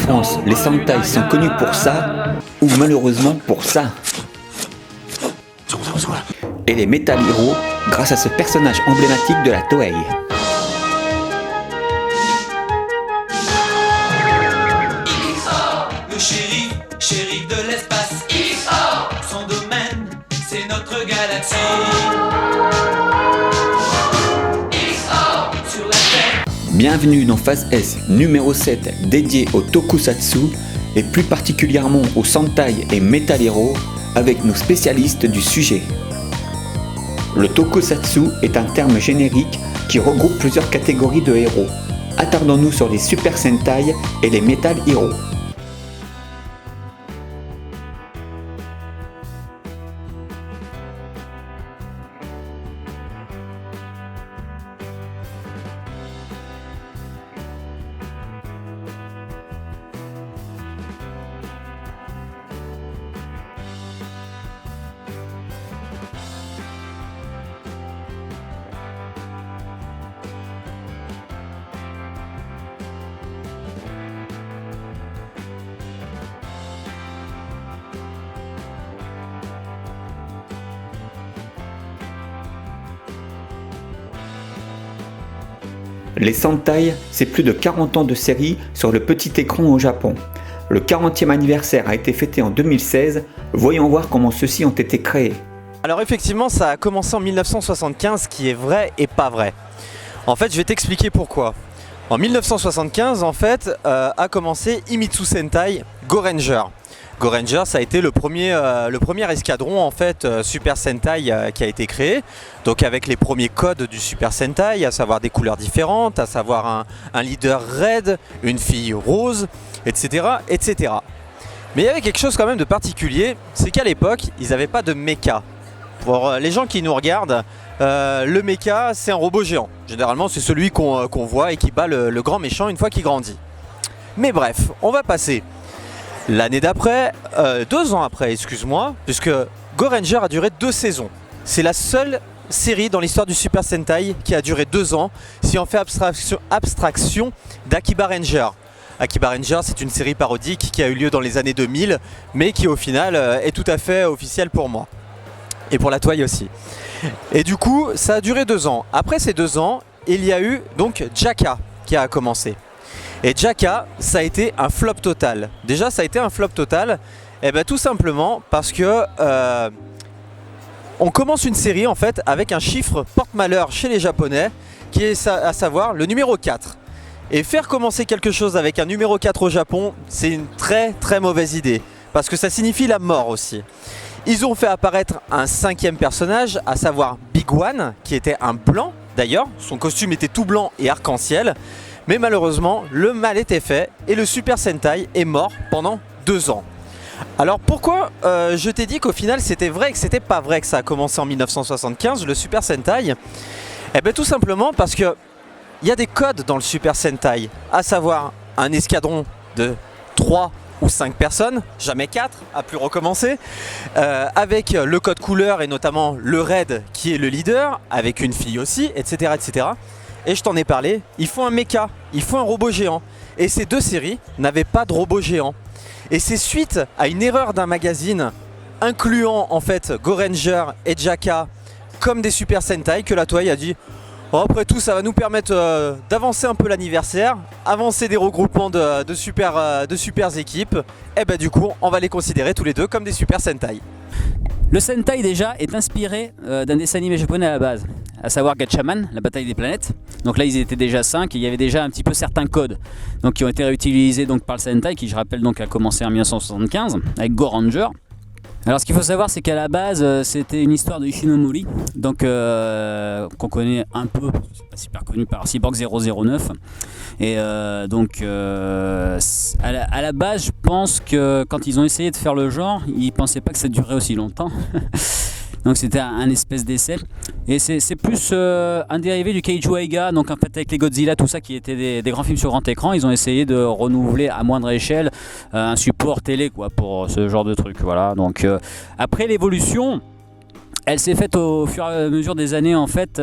France, les Sentai sont connus pour ça, ou malheureusement pour ça. Et les Metal Hero, grâce à ce personnage emblématique de la Toei. Le shérif de l'espace. Son domaine, c'est notre galaxie. Sur la Terre. Bienvenue dans Phase S numéro 7 dédié au Tokusatsu et plus particulièrement aux Sentai et Metal Hero avec nos spécialistes du sujet. Le Tokusatsu est un terme générique qui regroupe plusieurs catégories de héros. Attardons-nous sur les Super Sentai et les Metal Hero. Les Sentai, c'est plus de 40 ans de série sur le petit écran au Japon. Le 40e anniversaire a été fêté en 2016, voyons voir comment ceux-ci ont été créés. Alors effectivement, ça a commencé en 1975, ce qui est vrai et pas vrai. En fait, je vais t'expliquer pourquoi. En 1975, en fait, a commencé Himitsu Sentai Goranger. Goranger, ça a été le premier escadron en fait Super Sentai qui a été créé, donc avec les premiers codes du Super Sentai, à savoir des couleurs différentes, à savoir un leader red, une fille rose, etc., etc. Mais il y avait quelque chose quand même de particulier, c'est qu'à l'époque, ils n'avaient pas de mecha. Pour les gens qui nous regardent, le mecha, c'est un robot géant. Généralement, c'est celui qu'on voit et qui bat le grand méchant une fois qu'il grandit. Mais bref, on va passer. L'année d'après, 2 ans après, excuse-moi, puisque Goranger a duré 2 saisons. C'est la seule série dans l'histoire du Super Sentai qui a duré 2 ans, si on fait abstraction d'Akiba Ranger. Akiba Ranger, c'est une série parodique qui a eu lieu dans les années 2000, mais qui au final est tout à fait officielle pour moi. Et pour la Toei aussi. Et du coup, ça a duré 2 ans. Après ces 2 ans, il y a eu donc Jaka qui a commencé. Et Jaka, ça a été un flop total. Déjà, ça a été un flop total, tout simplement parce que on commence une série en fait avec un chiffre porte-malheur chez les Japonais, qui est à savoir le numéro 4. Et faire commencer quelque chose avec un numéro 4 au Japon, c'est une très très mauvaise idée, parce que ça signifie la mort aussi. Ils ont fait apparaître un 5e personnage, à savoir Big One, qui était un blanc d'ailleurs, son costume était tout blanc et arc-en-ciel. Mais malheureusement, le mal était fait et le Super Sentai est mort pendant 2 ans. Alors pourquoi je t'ai dit qu'au final c'était vrai et que c'était pas vrai que ça a commencé en 1975, le Super Sentai? Tout simplement parce que il y a des codes dans le Super Sentai, à savoir un escadron de 3 ou 5 personnes, jamais 4, à plus recommencer, avec le code couleur et notamment le red qui est le leader, avec une fille aussi, etc. etc. Et je t'en ai parlé, il faut un mecha, il faut un robot géant. Et ces 2 séries n'avaient pas de robot géant. Et c'est suite à une erreur d'un magazine, incluant en fait Goranger et Jaka comme des Super Sentai, que la Toei a dit oh, après tout ça va nous permettre d'avancer un peu l'anniversaire, avancer des regroupements de super équipes. Et du coup on va les considérer tous les 2 comme des Super Sentai. Le Sentai déjà est inspiré d'un dessin animé japonais à la base, à savoir Gatchaman, la bataille des planètes. Donc là ils étaient déjà 5 et il y avait déjà un petit peu certains codes donc, qui ont été réutilisés donc, par le Sentai, qui je rappelle donc a commencé en 1975 avec Goranger. Alors ce qu'il faut savoir, c'est qu'à la base c'était une histoire de Ishinomori, donc qu'on connaît un peu, c'est pas super connu, par Cyborg 009. Et à la base, je pense que quand ils ont essayé de faire le genre, ils pensaient pas que ça durerait aussi longtemps. Donc c'était un espèce d'essai. Et c'est plus un dérivé du Kaiju Eiga, donc en fait avec les Godzilla, tout ça qui étaient des grands films sur grand écran, ils ont essayé de renouveler à moindre échelle un support télé quoi, pour ce genre de truc. Voilà. Donc après l'évolution, elle s'est faite au fur et à mesure des années en fait.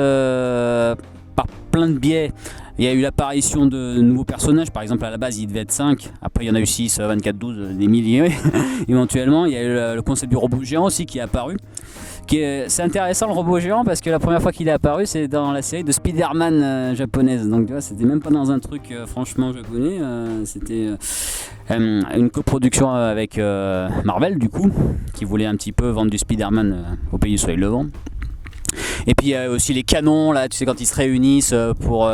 par plein de biais, il y a eu l'apparition de nouveaux personnages. Par exemple, à la base, il devait être 5. Après, il y en a eu 6, 24, 12, des milliers éventuellement. Il y a eu le concept du robot géant aussi qui est apparu. C'est intéressant le robot géant parce que la première fois qu'il est apparu, c'est dans la série de Spider-Man japonaise. Donc tu vois, c'était même pas dans un truc franchement japonais. C'était une coproduction avec Marvel du coup, qui voulait un petit peu vendre du Spider-Man au pays du soleil levant. Et puis il y a aussi les canons là, tu sais, quand ils se réunissent pour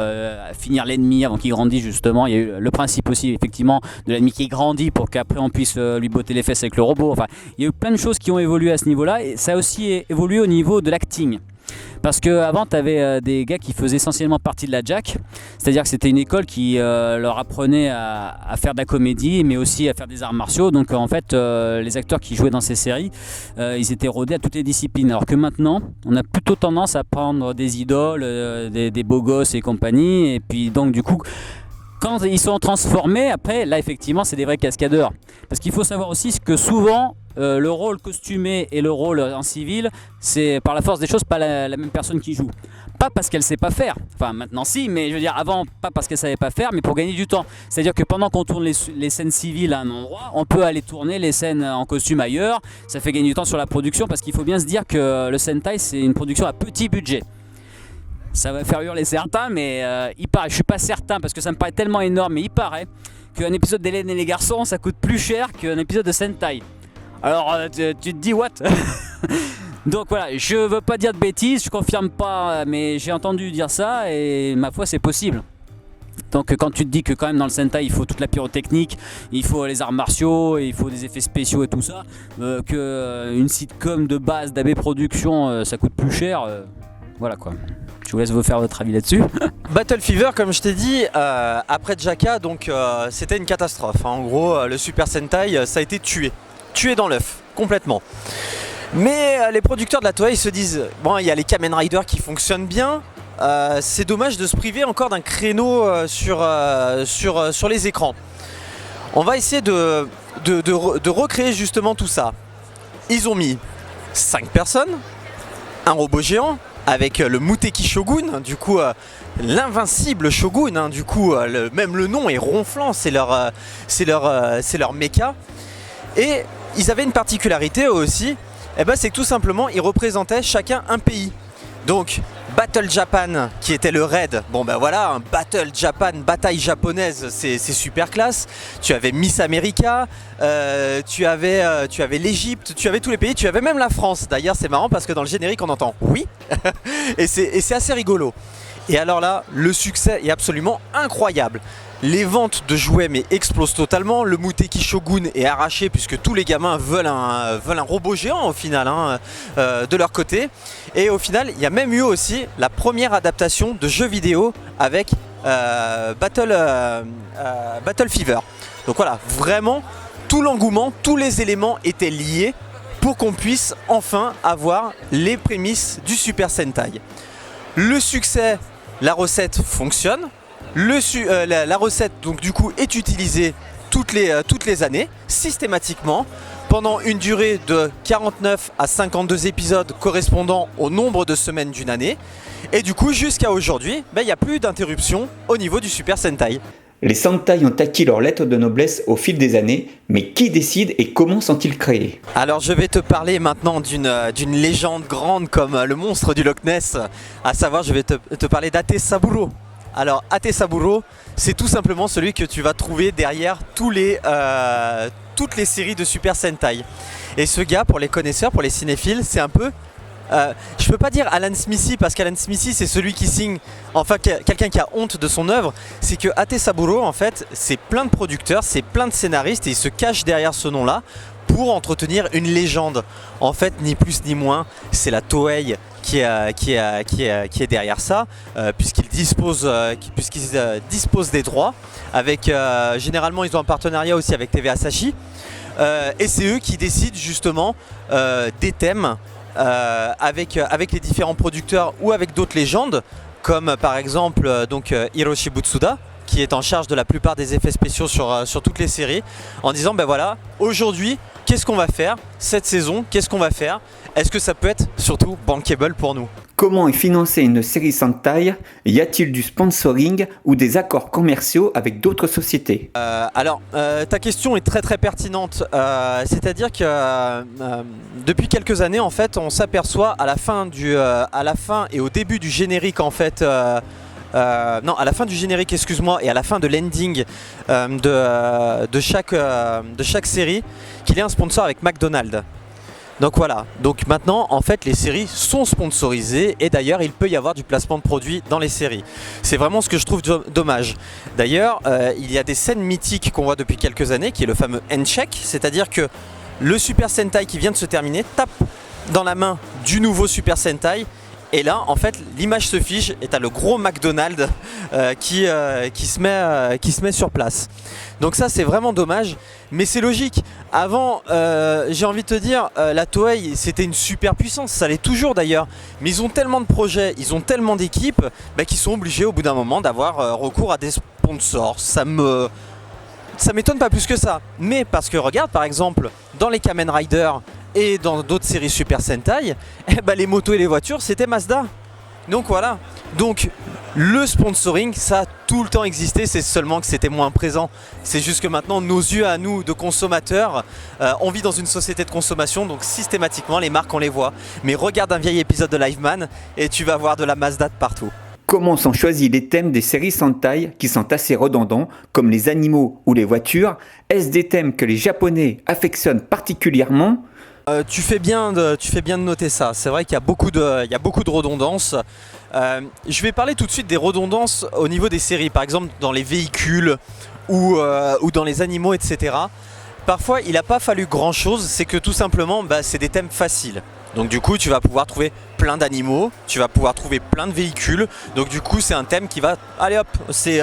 finir l'ennemi avant qu'il grandisse justement. Il y a eu le principe aussi effectivement de l'ennemi qui grandit pour qu'après on puisse lui botter les fesses avec le robot. Enfin, il y a eu plein de choses qui ont évolué à ce niveau-là et ça a aussi évolué au niveau de l'acting. Parce qu'avant, tu avais des gars qui faisaient essentiellement partie de la JAC, c'est-à-dire que c'était une école qui leur apprenait à faire de la comédie, mais aussi à faire des arts martiaux. Donc en fait, les acteurs qui jouaient dans ces séries, ils étaient rodés à toutes les disciplines. Alors que maintenant, on a plutôt tendance à prendre des idoles, des beaux gosses et compagnie. Et puis donc du coup, quand ils sont transformés, après, là effectivement, c'est des vrais cascadeurs. Parce qu'il faut savoir aussi que souvent, le rôle costumé et le rôle en civil, c'est par la force des choses pas la même personne qui joue. Pas parce qu'elle sait pas faire, enfin maintenant si, mais je veux dire avant, pas parce qu'elle savait pas faire, mais pour gagner du temps. C'est-à-dire que pendant qu'on tourne les scènes civiles à un endroit, on peut aller tourner les scènes en costume ailleurs. Ça fait gagner du temps sur la production parce qu'il faut bien se dire que le Sentai, c'est une production à petit budget. Ça va faire hurler certains, mais il paraît, je suis pas certain parce que ça me paraît tellement énorme, mais il paraît qu'un épisode d'Hélène et les garçons, ça coûte plus cher qu'un épisode de Sentai. Alors tu te dis what? Donc voilà, je veux pas dire de bêtises, je confirme pas, mais j'ai entendu dire ça et ma foi c'est possible. Donc quand tu te dis que quand même dans le Sentai il faut toute la pyrotechnique, il faut les arts martiaux, il faut des effets spéciaux et tout ça, qu'une sitcom de base d'AB Productions ça coûte plus cher, voilà quoi. Je vous laisse vous faire votre avis là-dessus. Battle Fever, comme je t'ai dit, après Jaka, donc c'était une catastrophe. En gros, le Super Sentai, ça a été tué dans l'œuf, complètement. Mais les producteurs de la Toei se disent, bon, il y a les Kamen Rider qui fonctionnent bien, c'est dommage de se priver encore d'un créneau sur les écrans. On va essayer de recréer justement tout ça. Ils ont mis 5 personnes, un robot géant, avec le Muteki Shogun, du coup l'invincible Shogun, hein, du coup même le nom est ronflant, c'est leur mecha. Et ils avaient une particularité eux aussi, c'est que tout simplement ils représentaient chacun un pays. Donc Battle Japan qui était le raid, bon ben voilà, un Battle Japan, bataille japonaise, c'est super classe. Tu avais Miss America, tu avais l'Égypte, tu avais tous les pays, tu avais même la France. D'ailleurs c'est marrant parce que dans le générique on entend oui et c'est assez rigolo. Et alors là, le succès est absolument incroyable. Les ventes de jouets explosent totalement. Le Muteki Shogun est arraché puisque tous les gamins veulent un robot géant au final de leur côté. Et au final, il y a même eu aussi la première adaptation de jeux vidéo avec Battle Fever. Donc voilà, vraiment tout l'engouement, tous les éléments étaient liés pour qu'on puisse enfin avoir les prémices du Super Sentai. Le succès, la recette fonctionne. La recette donc du coup est utilisée toutes les années, systématiquement, pendant une durée de 49 à 52 épisodes correspondant au nombre de semaines d'une année. Et du coup jusqu'à aujourd'hui, il n'y a plus d'interruption au niveau du Super Sentai. Les Sentai ont acquis leur lettre de noblesse au fil des années, mais qui décide et comment sont-ils créés? Alors je vais te parler maintenant d'une légende grande comme le monstre du Loch Ness, à savoir je vais te parler d'Ate Saburo. Alors Ate Saburo, c'est tout simplement celui que tu vas trouver derrière toutes les séries de Super Sentai. Et ce gars, pour les connaisseurs, pour les cinéphiles, c'est un peu... je peux pas dire Alan Smithy parce qu'Alan Smithy c'est celui qui signe, enfin quelqu'un qui a honte de son œuvre. C'est que Ate Saburo en fait c'est plein de producteurs, c'est plein de scénaristes et ils se cachent derrière ce nom là pour entretenir une légende. En fait ni plus ni moins c'est la Toei qui est derrière ça, puisqu'ils disposent des droits avec, généralement ils ont un partenariat aussi avec TV Asahi, et c'est eux qui décident justement des thèmes avec les différents producteurs ou avec d'autres légendes comme par exemple Hiroshi Butsuda qui est en charge de la plupart des effets spéciaux sur toutes les séries, en disant ben voilà, aujourd'hui, qu'est-ce qu'on va faire cette saison, qu'est-ce qu'on va faire, est-ce que ça peut être surtout bankable pour nous? Comment est financée une série Sentai? Y a-t-il du sponsoring ou des accords commerciaux avec d'autres sociétés? Ta question est très très pertinente. C'est-à-dire que depuis quelques années, en fait, on s'aperçoit à la fin et au début du générique, en fait. À la fin du générique, excuse-moi, et à la fin de l'ending de chaque série, qu'il y a un sponsor avec McDonald's. Donc voilà, donc maintenant en fait les séries sont sponsorisées et d'ailleurs il peut y avoir du placement de produits dans les séries. C'est vraiment ce que je trouve dommage. D'ailleurs il y a des scènes mythiques qu'on voit depuis quelques années qui est le fameux handshake, c'est-à-dire que le Super Sentai qui vient de se terminer tape dans la main du nouveau Super Sentai. Et là, en fait, l'image se fige et t'as le gros McDonald's qui se met sur place. Donc ça, c'est vraiment dommage, mais c'est logique. Avant, j'ai envie de te dire, la Toei, c'était une super puissance, ça l'est toujours d'ailleurs. Mais ils ont tellement de projets, ils ont tellement d'équipes, qu'ils sont obligés au bout d'un moment d'avoir recours à des sponsors. Ça m'étonne pas plus que ça. Mais parce que regarde, par exemple, dans les Kamen Rider et dans d'autres séries Super Sentai, les motos et les voitures c'était Mazda. Donc voilà. Donc le sponsoring ça a tout le temps existé, c'est seulement que c'était moins présent. C'est juste que maintenant nos yeux à nous de consommateurs, on vit dans une société de consommation, donc systématiquement les marques on les voit. Mais regarde un vieil épisode de Liveman et tu vas voir de la Mazda de partout. Comment sont choisis les thèmes des séries Sentai qui sont assez redondants, comme les animaux ou les voitures? Est-ce des thèmes que les Japonais affectionnent particulièrement? Tu fais bien de noter ça. C'est vrai qu'il y a beaucoup de redondances. Je vais parler tout de suite des redondances au niveau des séries. Par exemple dans les véhicules ou dans les animaux, etc. Parfois il n'a pas fallu grand chose. C'est que tout simplement c'est des thèmes faciles. Donc du coup tu vas pouvoir trouver plein d'animaux, tu vas pouvoir trouver plein de véhicules. Donc du coup c'est un thème qui va, allez hop, c'est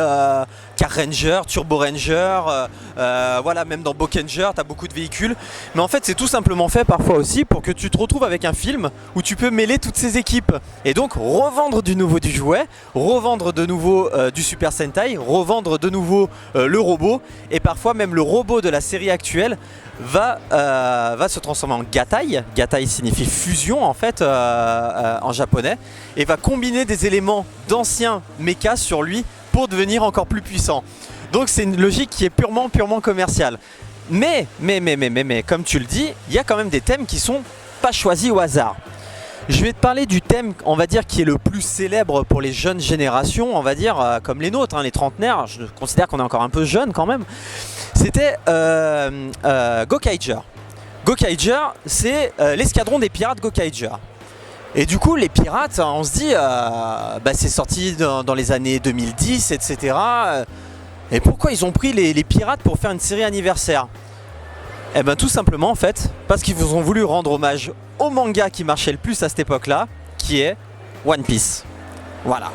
Car Ranger, Turbo Ranger, voilà, même dans Bokenger tu as beaucoup de véhicules. Mais en fait c'est tout simplement fait parfois aussi pour que tu te retrouves avec un film où tu peux mêler toutes ces équipes. Et donc revendre du nouveau du jouet, revendre de nouveau du Super Sentai, revendre de nouveau le robot. Et parfois même le robot de la série actuelle va se transformer en Gatai. Gatai signifie fusion en fait en japonais, et va combiner des éléments d'anciens mechas sur lui pour devenir encore plus puissant. Donc c'est une logique qui est purement commerciale. Mais comme tu le dis, il y a quand même des thèmes qui sont pas choisis au hasard. Je vais te parler du thème, on va dire, qui est le plus célèbre pour les jeunes générations, on va dire, comme les nôtres, les trentenaires. Je considère qu'on est encore un peu jeune quand même. C'était Gokaiger. Gokaiger, c'est l'escadron des pirates Gokaiger. Et du coup, les pirates, on se dit, c'est sorti dans les années 2010, etc. Et pourquoi ils ont pris les pirates pour faire une série anniversaire? Eh bien tout simplement en fait, parce qu'ils vous ont voulu rendre hommage au manga qui marchait le plus à cette époque-là, qui est One Piece. Voilà.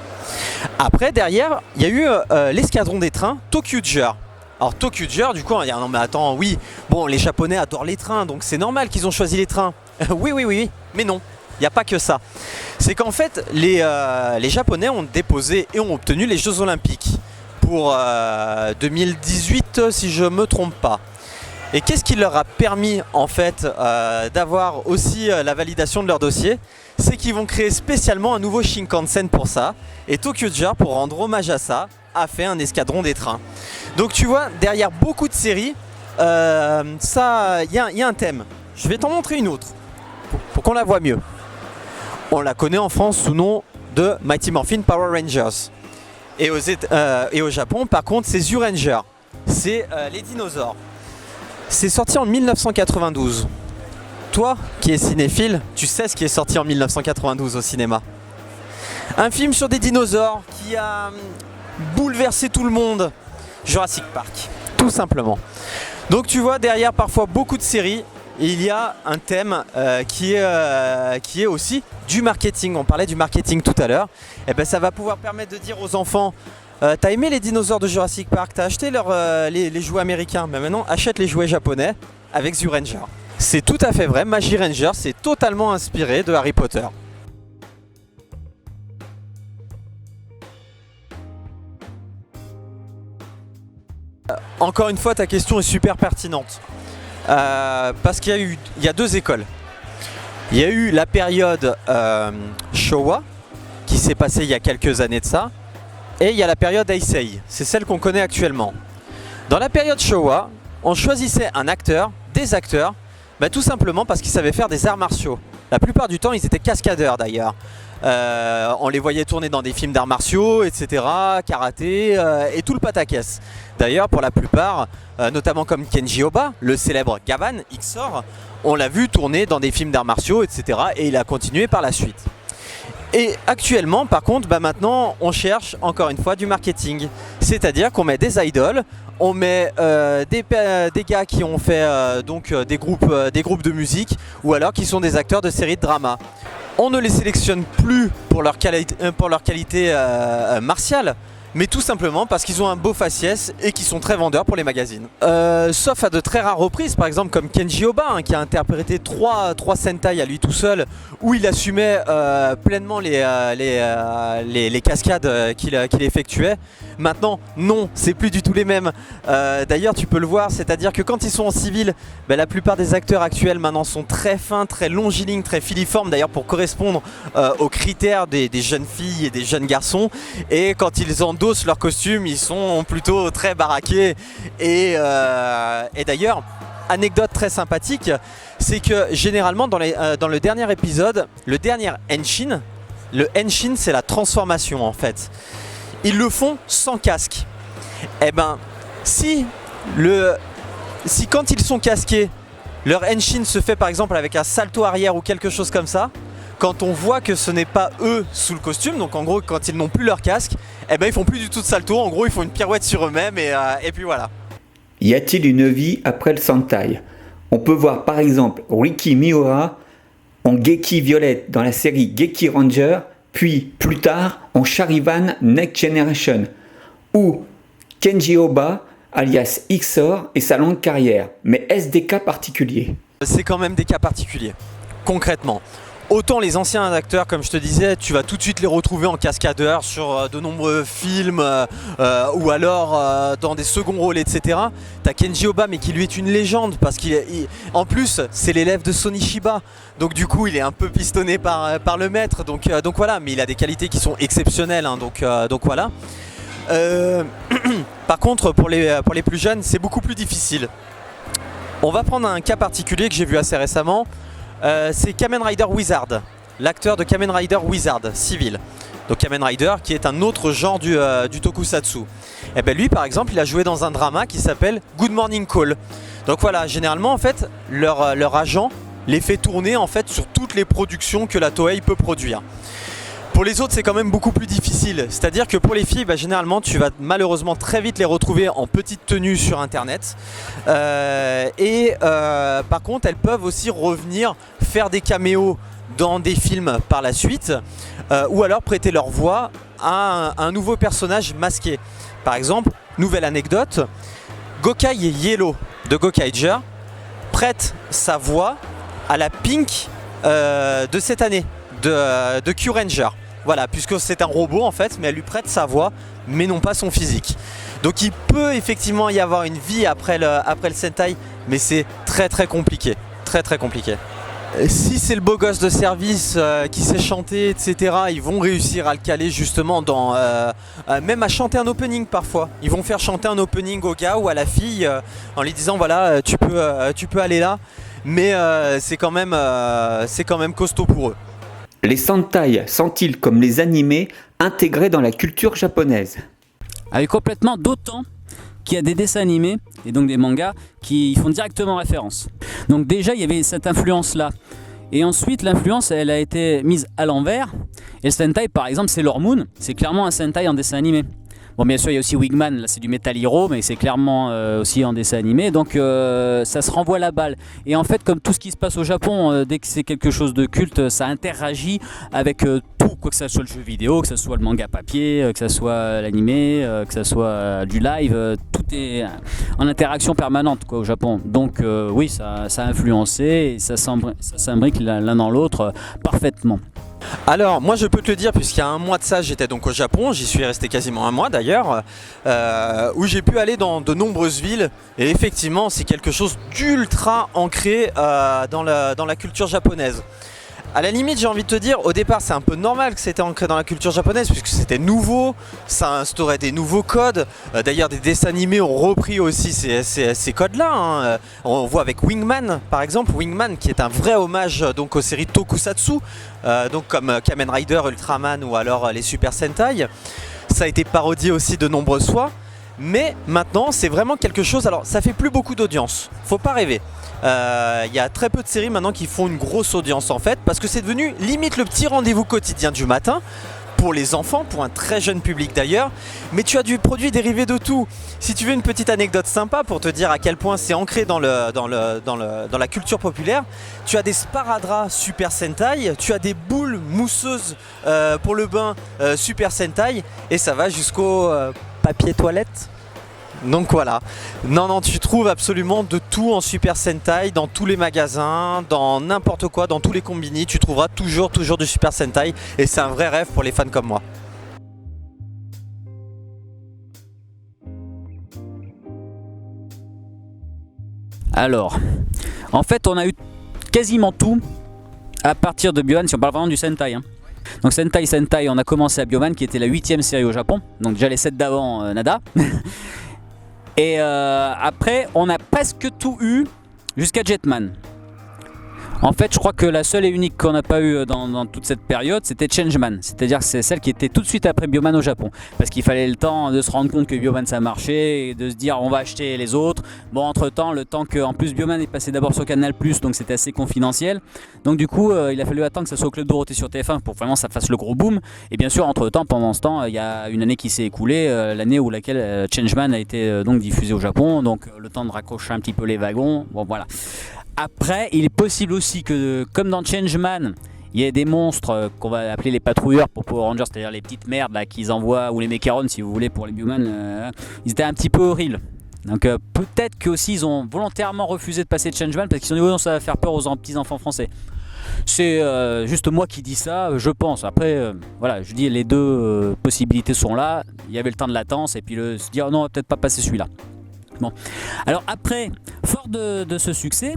Après, derrière, il y a eu l'escadron des trains, Tokyuger. Alors Tokyuger, du coup, on va dire, non mais attends, oui, bon, les Japonais adorent les trains, donc c'est normal qu'ils ont choisi les trains. Oui, mais non, il n'y a pas que ça. C'est qu'en fait, les Japonais ont déposé et ont obtenu les Jeux Olympiques pour 2018, si je me trompe pas. Et qu'est-ce qui leur a permis en fait d'avoir aussi la validation de leur dossier? C'est qu'ils vont créer spécialement un nouveau Shinkansen pour ça. Et Tokyuger, pour rendre hommage à ça, a fait un escadron des trains. Donc tu vois, derrière beaucoup de séries, il y a un thème. Je vais t'en montrer une autre, pour qu'on la voit mieux. On la connaît en France sous nom de Mighty Morphin Power Rangers. Et au Japon, par contre, c'est Zyuranger. C'est les dinosaures. C'est sorti en 1992. Toi, qui es cinéphile, tu sais ce qui est sorti en 1992 au cinéma. Un film sur des dinosaures qui a bouleversé tout le monde. Jurassic Park, tout simplement. Donc tu vois, derrière parfois beaucoup de séries, il y a un thème qui est aussi du marketing. On parlait du marketing tout à l'heure. Et ben ça va pouvoir permettre de dire aux enfants, t'as aimé les dinosaures de Jurassic Park, t'as acheté les jouets américains, mais maintenant achète les jouets japonais avec Zyuranger. C'est tout à fait vrai, Magi Ranger, c'est totalement inspiré de Harry Potter. encore une fois ta question est super pertinente. Parce qu'il y a deux écoles. Il y a eu la période Showa, qui s'est passée il y a quelques années de ça, et il y a la période Heisei, c'est celle qu'on connaît actuellement. Dans la période Showa, on choisissait un acteur, des acteurs, tout simplement parce qu'ils savaient faire des arts martiaux. La plupart du temps, ils étaient cascadeurs d'ailleurs. On les voyait tourner dans des films d'arts martiaux, etc., karaté et tout le pataquès. D'ailleurs, pour la plupart, notamment comme Kenji Oba, le célèbre Gavan Xor, on l'a vu tourner dans des films d'arts martiaux, etc., et il a continué par la suite. Et actuellement, par contre, maintenant, on cherche encore une fois du marketing. C'est-à-dire qu'on met des idoles, on met des gars qui ont fait des groupes de musique, ou alors qui sont des acteurs de séries de drama. On ne les sélectionne plus pour leur qualité martiale, mais tout simplement parce qu'ils ont un beau faciès et qu'ils sont très vendeurs pour les magazines. Sauf à de très rares reprises, par exemple comme Kenji Oba, qui a interprété 3 Sentai à lui tout seul, où il assumait pleinement les cascades qu'il effectuait. Maintenant, non, c'est plus du tout les mêmes. D'ailleurs, tu peux le voir, c'est-à-dire que quand ils sont en civil, la plupart des acteurs actuels maintenant sont très fins, très longilignes, très filiformes, d'ailleurs pour correspondre aux critères des jeunes filles et des jeunes garçons. Et quand ils endossent leur costume, ils sont plutôt très baraqués. Et d'ailleurs, anecdote très sympathique, c'est que généralement dans le dernier épisode, le dernier Henshin, le Henshin c'est la transformation en fait. Ils le font sans casque. Si quand ils sont casqués, leur Henshin se fait par exemple avec un salto arrière ou quelque chose comme ça, quand on voit que ce n'est pas eux sous le costume, donc en gros quand ils n'ont plus leur casque, ils font plus du tout de salto, en gros ils font une pirouette sur eux-mêmes et puis voilà. Y a-t-il une vie après le Sentai? On peut voir par exemple Riki Miura en Geki Violet dans la série Geki Ranger, puis plus tard en Charivan Next Generation, ou Kenji Oba alias Xor et sa longue carrière. Mais est-ce des cas particuliers? C'est quand même des cas particuliers, concrètement. Autant les anciens acteurs, comme je te disais, tu vas tout de suite les retrouver en cascadeur sur de nombreux films ou alors dans des seconds rôles, etc. T'as Kenji Oba, mais qui lui est une légende parce en plus c'est l'élève de Sonny Shiba, donc du coup il est un peu pistonné par le maître, donc voilà, mais il a des qualités qui sont exceptionnelles, donc voilà. Par contre, pour les plus jeunes, c'est beaucoup plus difficile. On va prendre un cas particulier que j'ai vu assez récemment. C'est Kamen Rider Wizard, l'acteur de Kamen Rider Wizard civil. Donc Kamen Rider qui est un autre genre du tokusatsu. Lui par exemple il a joué dans un drama qui s'appelle Good Morning Call. Donc voilà, généralement en fait leur agent les fait tourner en fait sur toutes les productions que la Toei peut produire. Pour les autres c'est quand même beaucoup plus difficile, c'est-à-dire que pour les filles généralement tu vas malheureusement très vite les retrouver en petite tenue sur internet par contre elles peuvent aussi revenir faire des caméos dans des films par la suite ou alors prêter leur voix à un nouveau personnage masqué. Par exemple, nouvelle anecdote, Gokai Yellow de Gokaiger prête sa voix à la Pink de cette année de Q-Ranger. Voilà, puisque c'est un robot en fait, mais elle lui prête sa voix, mais non pas son physique. Donc il peut effectivement y avoir une vie après le Sentai, mais c'est très très compliqué, très très compliqué. Si c'est le beau gosse de service qui sait chanter, etc., ils vont réussir à le caler justement même à chanter un opening parfois. Ils vont faire chanter un opening au gars ou à la fille en lui disant voilà, tu peux aller là, mais c'est quand même costaud pour eux. Les Sentai sont-ils, comme les animés, intégrés dans la culture japonaise? Ah oui, complètement, d'autant qu'il y a des dessins animés et donc des mangas qui font directement référence. Donc déjà, il y avait cette influence-là. Et ensuite, l'influence, elle a été mise à l'envers. Et le Sentai, par exemple, c'est Sailor Moon. C'est clairement un Sentai en dessin animé. Bon, bien sûr, il y a aussi Wingman, là c'est du Metal Hero, mais c'est clairement aussi en dessin animé, donc ça se renvoie la balle. Et en fait, comme tout ce qui se passe au Japon, dès que c'est quelque chose de culte, ça interagit avec tout, quoi que ce soit le jeu vidéo, que ce soit le manga papier, que ce soit l'animé, que ce soit du live, tout est en interaction permanente quoi, au Japon. Donc oui, ça a influencé et ça s'imbrique l'un dans l'autre parfaitement. Alors moi je peux te le dire, puisqu'il y a un mois de ça j'étais donc au Japon, j'y suis resté quasiment un mois d'ailleurs, où j'ai pu aller dans de nombreuses villes, et effectivement c'est quelque chose d'ultra ancré dans la culture japonaise. À la limite, j'ai envie de te dire, au départ c'est un peu normal que c'était ancré dans la culture japonaise puisque c'était nouveau, ça instaurait des nouveaux codes. D'ailleurs des dessins animés ont repris aussi ces codes-là, hein. On voit avec Wingman par exemple, Wingman qui est un vrai hommage donc aux séries Tokusatsu, donc comme Kamen Rider, Ultraman ou alors les Super Sentai. Ça a été parodié aussi de nombreuses fois, mais maintenant c'est vraiment quelque chose, alors ça fait plus beaucoup d'audience, faut pas rêver. Y a très peu de séries maintenant qui font une grosse audience en fait, parce que c'est devenu limite le petit rendez-vous quotidien du matin pour les enfants, pour un très jeune public d'ailleurs. Mais tu as du produit dérivé de tout. Si tu veux une petite anecdote sympa pour te dire à quel point c'est ancré dans la culture populaire, tu as des sparadraps Super Sentai, tu as des boules mousseuses pour le bain Super Sentai, et ça va jusqu'au papier toilette. Donc voilà, non, tu trouves absolument de tout en Super Sentai, dans tous les magasins, dans n'importe quoi, dans tous les combini, tu trouveras toujours du Super Sentai, et c'est un vrai rêve pour les fans comme moi. Alors, en fait on a eu quasiment tout à partir de Bioman, si on parle vraiment du Sentai, hein. Donc Sentai, on a commencé à Bioman qui était la 8ème série au Japon, donc déjà les 7 d'avant, nada. Et après, on a presque tout eu jusqu'à Jetman. En fait, je crois que la seule et unique qu'on n'a pas eu dans toute cette période, c'était Changeman. C'est-à-dire que c'est celle qui était tout de suite après Bioman au Japon. Parce qu'il fallait le temps de se rendre compte que Bioman ça marchait et de se dire on va acheter les autres. Bon, entre-temps, le temps que, en plus, Bioman est passé d'abord sur Canal+, donc c'était assez confidentiel. Donc du coup, il a fallu attendre que ça soit au Club Dorothée sur TF1 pour vraiment ça fasse le gros boom. Et bien sûr, entre-temps, pendant ce temps, il y a une année qui s'est écoulée, l'année où laquelle Changeman a été donc diffusé au Japon. Donc le temps de raccrocher un petit peu les wagons. Bon, voilà. Après, il est possible aussi que, comme dans Changeman, il y ait des monstres qu'on va appeler les patrouilleurs pour Power Rangers, c'est-à-dire les petites merdes là, qu'ils envoient, ou les Mecharon si vous voulez pour les Bioman, ils étaient un petit peu horribles. Donc peut-être qu'aussi ils ont volontairement refusé de passer de Changeman parce qu'ils se sont dit non, ça va faire peur aux petits enfants français. C'est juste moi qui dis ça, je pense. Après, voilà, je dis les deux possibilités sont là. Il y avait le temps de latence et puis se dire non, on va peut-être pas passer celui-là. Bon. Alors après, fort de ce succès,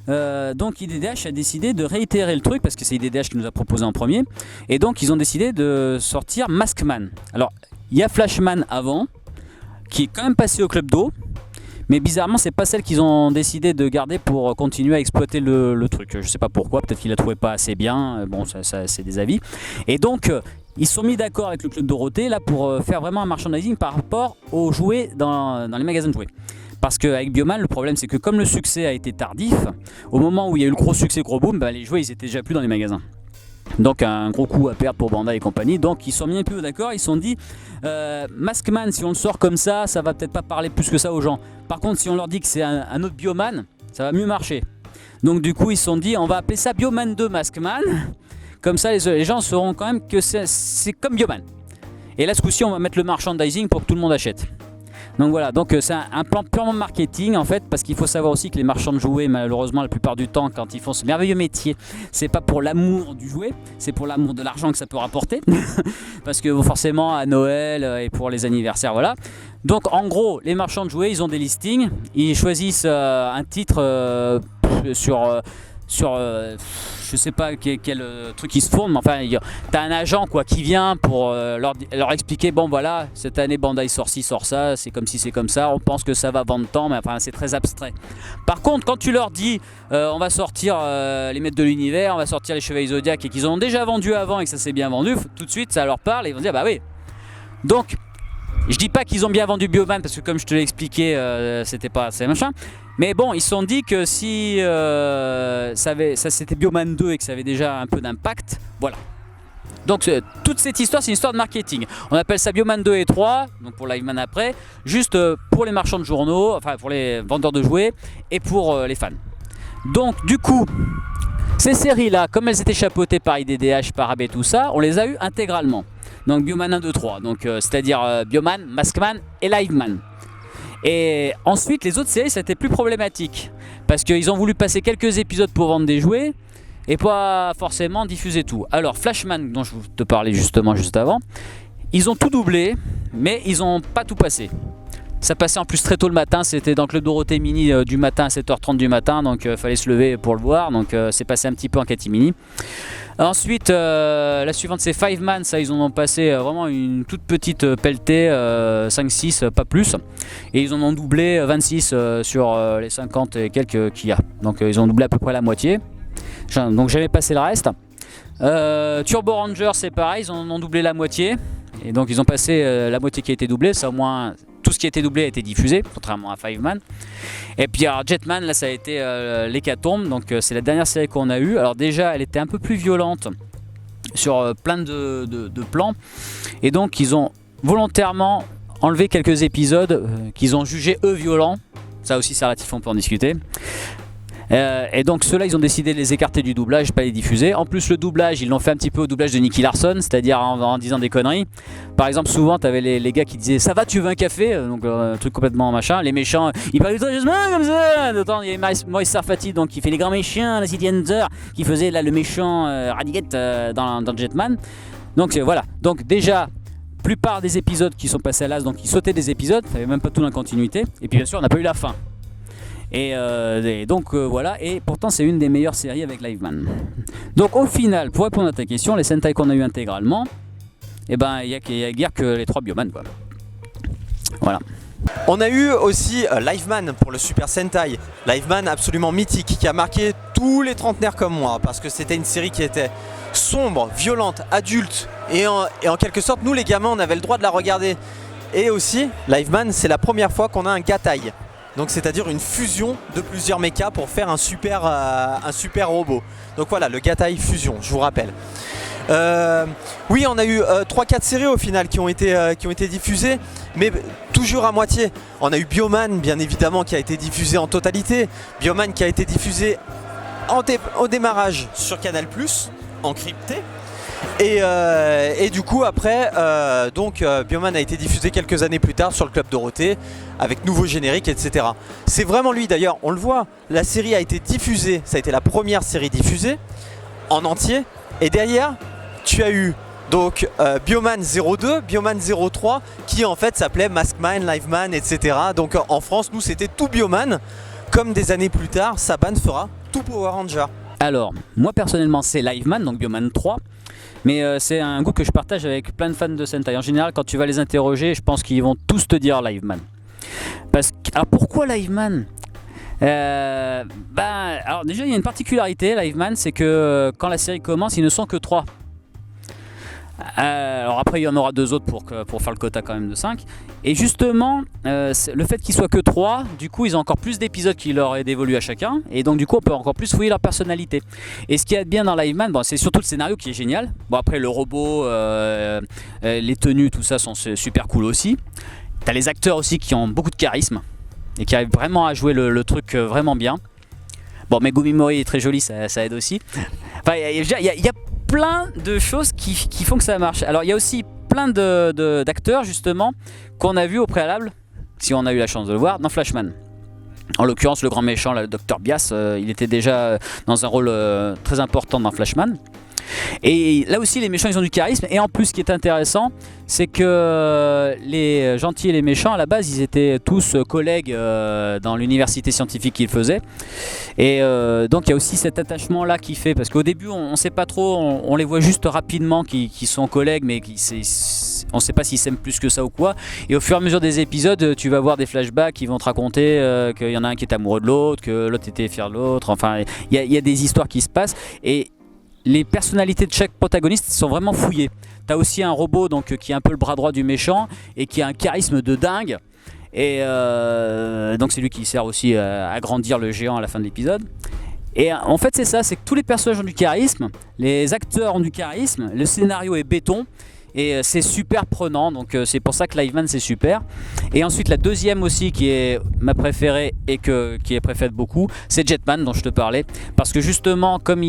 donc IDDH a décidé de réitérer le truc parce que c'est IDDH qui nous a proposé en premier, et donc ils ont décidé de sortir Maskman. Alors il y a Flashman avant, qui est quand même passé au Club d'eau, mais bizarrement c'est pas celle qu'ils ont décidé de garder pour continuer à exploiter le truc. Je sais pas pourquoi, peut-être qu'ils la trouvaient pas assez bien, bon ça c'est des avis. Et donc ils se sont mis d'accord avec le Club Dorothée là pour faire vraiment un merchandising par rapport aux jouets dans les magasins de jouets. Parce qu'avec Bioman, le problème c'est que comme le succès a été tardif, au moment où il y a eu le gros succès, gros boom, les jouets ils étaient déjà plus dans les magasins. Donc un gros coup à perdre pour Bandai et compagnie. Donc ils sont mis un peu d'accord, ils se sont dit Maskman, si on le sort comme ça va peut-être pas parler plus que ça aux gens. Par contre si on leur dit que c'est un autre Bioman, ça va mieux marcher. Donc du coup ils se sont dit on va appeler ça Bioman 2 Maskman. Comme ça les gens sauront quand même que c'est comme Bioman. Et là ce coup-ci on va mettre le merchandising pour que tout le monde achète. Donc voilà, donc c'est un plan purement marketing en fait, parce qu'il faut savoir aussi que les marchands de jouets, malheureusement la plupart du temps quand ils font ce merveilleux métier, c'est pas pour l'amour du jouet, c'est pour l'amour de l'argent que ça peut rapporter. Parce que forcément à Noël et pour les anniversaires, voilà. Donc en gros, les marchands de jouets, ils ont des listings, ils choisissent un titre sur je sais pas quel truc ils se fournent, mais enfin t'as un agent quoi qui vient pour leur expliquer bon voilà cette année Bandai sort ci sort ça, c'est comme si c'est comme ça, on pense que ça va vendre tant, mais enfin c'est très abstrait. Par contre quand tu leur dis on va sortir les maîtres de l'univers, on va sortir les chevaliers Zodiac et qu'ils ont déjà vendu avant et que ça s'est bien vendu, tout de suite ça leur parle et ils vont dire bah oui. Donc je dis pas qu'ils ont bien vendu Bioman parce que comme je te l'ai expliqué c'était pas assez machin. Mais bon, ils se sont dit que si ça c'était Bioman 2 et que ça avait déjà un peu d'impact, voilà. Donc toute cette histoire, c'est une histoire de marketing. On appelle ça Bioman 2 et 3, donc pour Liveman après, juste pour les marchands de journaux, enfin pour les vendeurs de jouets et pour les fans. Donc du coup, ces séries-là, comme elles étaient chapeautées par IDDH, par AB, tout ça, on les a eues intégralement. Donc Bioman 1, 2, 3, donc c'est-à-dire Bioman, Maskman et Liveman. Et ensuite les autres séries c'était plus problématique parce qu'ils ont voulu passer quelques épisodes pour vendre des jouets, et pas forcément diffuser tout. Alors Flashman, dont je te parlais justement juste avant, ils ont tout doublé, mais ils n'ont pas tout passé. Ça passait en plus très tôt le matin, c'était dans le Club Dorothée Mini du matin à 7h30 du matin, donc fallait se lever pour le voir, donc c'est passé un petit peu en catimini. Ensuite, la suivante c'est Five Man, ça ils en ont passé vraiment une toute petite pelletée, 5-6, pas plus. Et ils en ont doublé 26 sur les 50 et quelques qu'il y a. Donc ils ont doublé à peu près la moitié. Donc j'avais passé le reste. Turbo Ranger c'est pareil, ils en ont doublé la moitié. Et donc ils ont passé la moitié qui a été doublée, ça au moins tout ce qui a été doublé a été diffusé, contrairement à Five Man. Et puis alors Jetman, là ça a été l'hécatombe, donc c'est la dernière série qu'on a eue. Alors déjà elle était un peu plus violente sur plein de plans, et donc ils ont volontairement enlevé quelques épisodes qu'ils ont jugés eux violents. Ça aussi c'est relatif, on peut en discuter. Et donc ceux-là ils ont décidé de les écarter du doublage, pas les diffuser. En plus le doublage ils l'ont fait un petit peu au doublage de Nicky Larson, c'est-à-dire en disant des conneries. Par exemple souvent t'avais les gars qui disaient ça va tu veux un café, donc un truc complètement machin. Les méchants ils parlaient tout juste comme ça. D'autant il y avait Maurice Sarfati donc qui fait les grands méchants, la City Hunter qui faisait là le méchant Radiguet dans Jetman. Donc voilà, donc déjà plupart des épisodes qui sont passés à l'as, donc ils sautaient des épisodes, t'avais même pas tout dans la continuité. Et puis bien sûr on n'a pas eu la fin. Et donc voilà, et pourtant c'est une des meilleures séries avec Liveman. Donc au final, pour répondre à ta question, les Sentai qu'on a eu intégralement, et ben il y a guère que les 3 Bioman quoi. Voilà. On a eu aussi Liveman pour le Super Sentai. Liveman absolument mythique, qui a marqué tous les trentenaires comme moi, parce que c'était une série qui était sombre, violente, adulte, et en quelque sorte nous les gamins on avait le droit de la regarder. Et aussi, Liveman c'est la première fois qu'on a un Gatai. Donc c'est-à-dire une fusion de plusieurs mechas pour faire un super robot. Donc voilà, le Gatai Fusion, je vous rappelle. Oui, on a eu 3-4 séries au final qui ont été diffusées, mais toujours à moitié. On a eu Bioman, bien évidemment, qui a été diffusé en totalité. Bioman qui a été diffusé au démarrage sur Canal+, encrypté. Et du coup après Bioman a été diffusé quelques années plus tard sur le Club Dorothée avec nouveau générique, etc. C'est vraiment lui d'ailleurs, on le voit, la série a été diffusée, ça a été la première série diffusée en entier, et derrière tu as eu donc Bioman 02, Bioman 03 qui en fait s'appelait Maskman, Liveman, etc. Donc en France nous c'était tout Bioman, comme des années plus tard Saban fera tout Power Ranger. Alors moi personnellement c'est Liveman, donc Bioman 3. Mais c'est un goût que je partage avec plein de fans de Sentai. En général, quand tu vas les interroger, je pense qu'ils vont tous te dire Liveman. Alors pourquoi Liveman ? Alors déjà, il y a une particularité, Liveman, c'est que quand la série commence, ils ne sont que 3. Alors après il y en aura 2 autres pour faire le quota quand même de 5. Et justement le fait qu'ils soient que 3, du coup ils ont encore plus d'épisodes qui leur est dévolu à chacun. Et donc du coup on peut encore plus fouiller leur personnalité. Et ce qu'il y a de bien dans Liveman, c'est surtout le scénario qui est génial. Bon après le robot, les tenues, tout ça sont super cool aussi. T'as les acteurs aussi qui ont beaucoup de charisme et qui arrivent vraiment à jouer le truc vraiment bien. Bon Megumi Mori est très joli, ça aide aussi. Enfin il y a plein de choses qui font que ça marche. Alors il y a aussi plein d'acteurs justement qu'on a vu au préalable, si on a eu la chance de le voir, dans Flashman. En l'occurrence le grand méchant, le Dr Bias, il était déjà dans un rôle très important dans Flashman. Et là aussi les méchants ils ont du charisme, et en plus ce qui est intéressant c'est que les gentils et les méchants à la base ils étaient tous collègues dans l'université scientifique qu'ils faisaient, et donc il y a aussi cet attachement là qui fait, parce qu'au début on sait pas trop, on les voit juste rapidement qui sont collègues, mais on sait pas s'ils s'aiment plus que ça ou quoi, et au fur et à mesure des épisodes tu vas voir des flashbacks qui vont te raconter qu'il y en a un qui est amoureux de l'autre, que l'autre était fier de l'autre, enfin il y a des histoires qui se passent, et les personnalités de chaque protagoniste sont vraiment fouillées. T'as aussi un robot donc, qui est un peu le bras droit du méchant et qui a un charisme de dingue. Et donc c'est lui qui sert aussi à grandir le géant à la fin de l'épisode. Et en fait c'est ça, c'est que tous les personnages ont du charisme, les acteurs ont du charisme, le scénario est béton. Et c'est super prenant, donc c'est pour ça que Liveman c'est super. Et ensuite la deuxième aussi qui est ma préférée et qui est préférée de beaucoup, c'est Jetman dont je te parlais. Parce que justement comme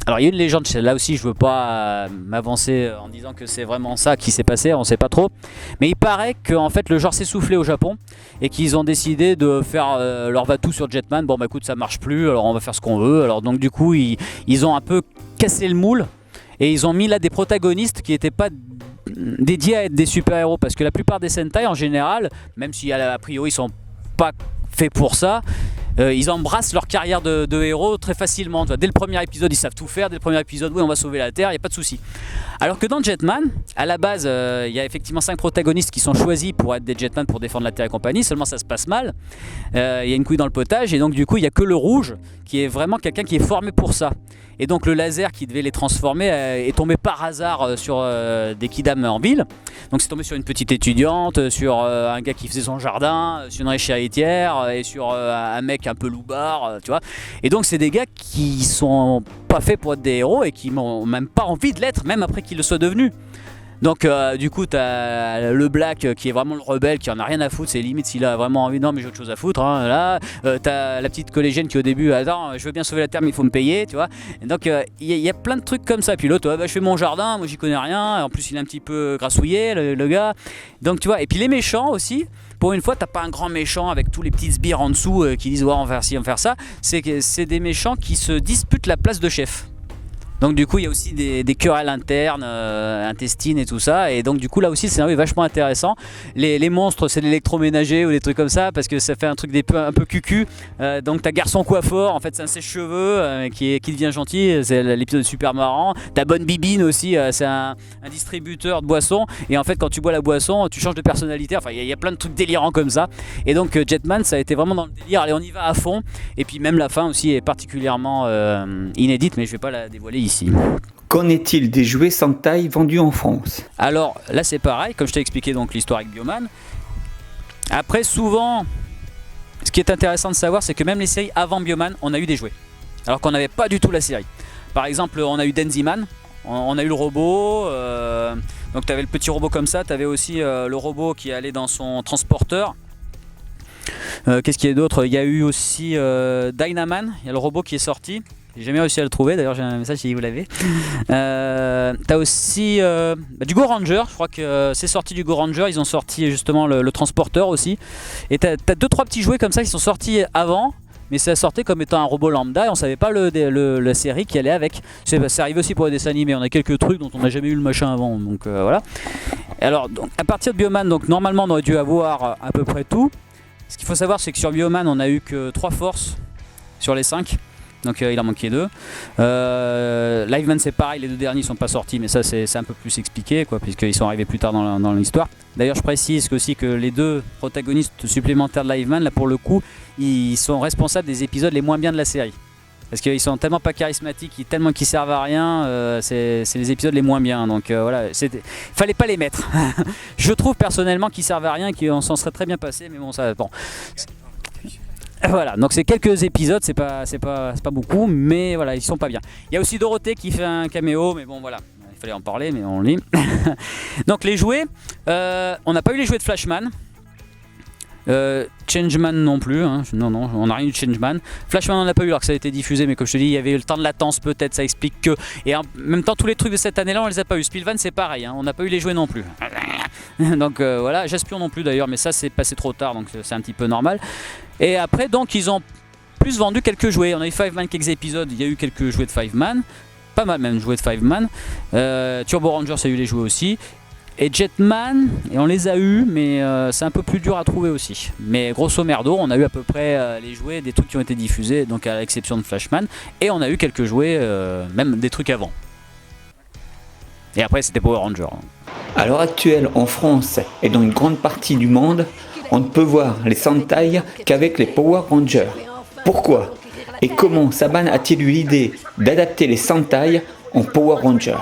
Alors il y a une légende, là aussi je veux pas m'avancer en disant que c'est vraiment ça qui s'est passé, on sait pas trop. Mais il paraît que en fait le genre s'est soufflé au Japon et qu'ils ont décidé de faire leur va-tout sur Jetman. Bon bah écoute, ça marche plus, alors on va faire ce qu'on veut. Alors donc du coup ils ont un peu cassé le moule et ils ont mis là des protagonistes qui n'étaient pas dédiés à être des super-héros. Parce que la plupart des Sentai en général, même si a priori ils sont pas faits pour ça, ils embrassent leur carrière de héros très facilement. Dès le premier épisode, ils savent tout faire. Dès le premier épisode, oui, on va sauver la Terre, il n'y a pas de souci. Alors que dans Jetman, à la base, il y a effectivement 5 protagonistes qui sont choisis pour être des Jetman pour défendre la Terre et compagnie. Seulement, ça se passe mal. Il y a une couille dans le potage. Et donc, du coup, il n'y a que le rouge qui est vraiment quelqu'un qui est formé pour ça. Et donc, le laser qui devait les transformer est tombé par hasard sur des kidams en ville. Donc, c'est tombé sur une petite étudiante, sur un gars qui faisait son jardin, sur une riche héritière et sur un mec un peu loupard, tu vois. Et donc, c'est des gars qui sont pas faits pour être des héros et qui n'ont même pas envie de l'être, même après qu'ils le soient devenus. Donc du coup t'as le Black qui est vraiment le rebelle, qui en a rien à foutre, c'est limite s'il a vraiment envie, non mais j'ai autre chose à foutre, hein, là. T'as la petite collégienne qui au début, attends je veux bien sauver la Terre mais il faut me payer, tu vois. Et donc il y a plein de trucs comme ça, puis l'autre, bah, je fais mon jardin, moi j'y connais rien, en plus il est un petit peu grassouillé le gars. Donc tu vois, et puis les méchants aussi, pour une fois t'as pas un grand méchant avec tous les petits sbires en dessous qui disent ouais on va faire ci, on va faire ça, c'est des méchants qui se disputent la place de chef. Donc du coup il y a aussi des querelles internes, intestines et tout ça. Et donc du coup là aussi le scénario est vachement intéressant. Les monstres c'est l'électroménager ou des trucs comme ça, parce que ça fait un truc un peu cucu. Donc t'as Garçon Coiffeur, en fait c'est un sèche-cheveux qui devient gentil, c'est l'épisode super marrant. T'as Bonne Bibine aussi, c'est un distributeur de boissons. Et en fait quand tu bois la boisson tu changes de personnalité. Enfin il y a plein de trucs délirants comme ça. Et donc Jetman ça a été vraiment dans le délire, allez on y va à fond. Et puis même la fin aussi est particulièrement inédite, mais je vais pas la dévoiler ici. Qu'en est-il des jouets Sentai vendus en France? Alors là c'est pareil, comme je t'ai expliqué donc l'histoire avec Bioman. Après souvent, ce qui est intéressant de savoir c'est que même les séries avant Bioman, on a eu des jouets. Alors qu'on n'avait pas du tout la série. Par exemple on a eu Denziman, on a eu le robot, donc tu avais le petit robot comme ça, tu avais aussi le robot qui allait dans son transporteur. Qu'est-ce qu'il y a d'autre? Il y a eu aussi Dynaman, il y a le robot qui est sorti. J'ai jamais réussi à le trouver, d'ailleurs j'ai un message si vous l'avez. T'as aussi du Go Ranger, je crois que c'est sorti du Go Ranger, ils ont sorti justement le transporteur aussi. Et t'as 2-3 petits jouets comme ça qui sont sortis avant, mais ça sortait comme étant un robot lambda et on savait pas la série qui allait avec. C'est arrivé aussi pour les dessins animés, on a quelques trucs dont on n'a jamais eu le machin avant, donc voilà. Alors donc, à partir de Bioman, donc normalement on aurait dû avoir à peu près tout. Ce qu'il faut savoir c'est que sur Bioman on a eu que 3 forces sur les 5. Donc il en manquait 2. Liveman c'est pareil, les 2 derniers sont pas sortis, mais ça c'est un peu plus expliqué quoi, puisqu'ils sont arrivés plus tard dans l'histoire. D'ailleurs je précise aussi que les 2 protagonistes supplémentaires de Liveman, là pour le coup, ils sont responsables des épisodes les moins bien de la série. Parce qu'ils sont tellement pas charismatiques, tellement qu'ils servent à rien, c'est les épisodes les moins bien. Donc voilà, fallait pas les mettre. Je trouve personnellement qu'ils servent à rien, qu'on s'en serait très bien passé, mais bon ça bon. Voilà, donc c'est quelques épisodes, c'est pas beaucoup, mais voilà, ils sont pas bien. Il y a aussi Dorothée qui fait un caméo, mais bon voilà, il fallait en parler, mais on lit. Donc les jouets, on n'a pas eu les jouets de Flashman. Changeman non plus, hein. Non, on n'a rien eu de Changeman. Flashman on n'a pas eu alors que ça a été diffusé, mais comme je te dis, il y avait eu le temps de latence peut-être, ça explique que. Et en même temps, tous les trucs de cette année-là, on les a pas eu. Spillvan c'est pareil, hein. On n'a pas eu les jouets non plus. Donc voilà, Jaspion non plus d'ailleurs, mais ça c'est passé trop tard, donc c'est un petit peu normal. Et après, donc ils ont plus vendu quelques jouets. On a eu Fiveman quelques épisodes, il y a eu quelques jouets de Fiveman, pas mal même jouets de Fiveman. Turbo Rangers a eu les jouets aussi. Et Jetman, et on les a eu, mais c'est un peu plus dur à trouver aussi. Mais grosso merdo, on a eu à peu près les jouets des trucs qui ont été diffusés, donc à l'exception de Flashman. Et on a eu quelques jouets, même des trucs avant. Et après, c'était Power Ranger. À l'heure actuelle, en France et dans une grande partie du monde, on ne peut voir les Sentai qu'avec les Power Rangers. Pourquoi? Et comment Saban a-t-il eu l'idée d'adapter les Sentai en Power Rangers?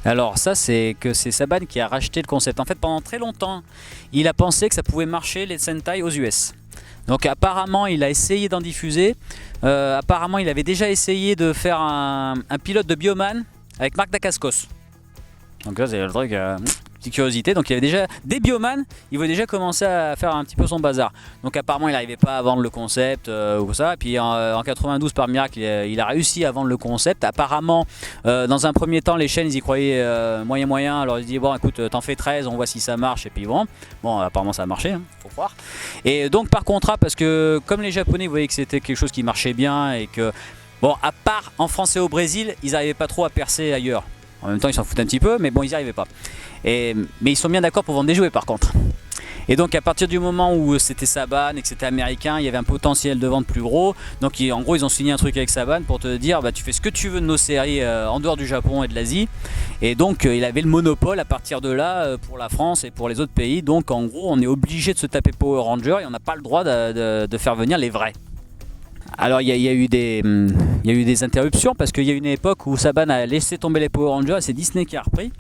Alors ça c'est Saban qui a racheté le concept. En fait pendant très longtemps il a pensé que ça pouvait marcher les Sentai aux US. Donc apparemment il a essayé d'en diffuser. Apparemment il avait déjà essayé de faire un pilote de Bioman avec Marc Dacascos. Donc là c'est le truc, petite curiosité. Donc il y avait déjà des bioman, il voulait déjà commencer à faire un petit peu son bazar. Donc apparemment il n'arrivait pas à vendre le concept ou ça. Et puis en 92 par miracle il a réussi à vendre le concept. Apparemment dans un premier temps les chaînes ils y croyaient moyen. Alors ils disaient bon écoute t'en fais 13, on voit si ça marche et puis bon apparemment ça a marché, hein, faut croire. Et donc par contrat parce que comme les Japonais voyaient que c'était quelque chose qui marchait bien et que bon à part en France et au Brésil ils n'arrivaient pas trop à percer ailleurs. En même temps ils s'en foutent un petit peu mais bon ils n'y arrivaient pas. Mais ils sont bien d'accord pour vendre des jouets par contre. Et donc à partir du moment où c'était Saban et que c'était américain, il y avait un potentiel de vente plus gros. Donc en gros ils ont signé un truc avec Saban pour te dire bah, tu fais ce que tu veux de nos séries en dehors du Japon et de l'Asie. Et donc il avait le monopole à partir de là pour la France et pour les autres pays. Donc en gros on est obligé de se taper Power Rangers et on n'a pas le droit de faire venir les vrais. Alors il y a eu des interruptions parce qu'il y a eu une époque où Saban a laissé tomber les Power Rangers et c'est Disney qui a repris.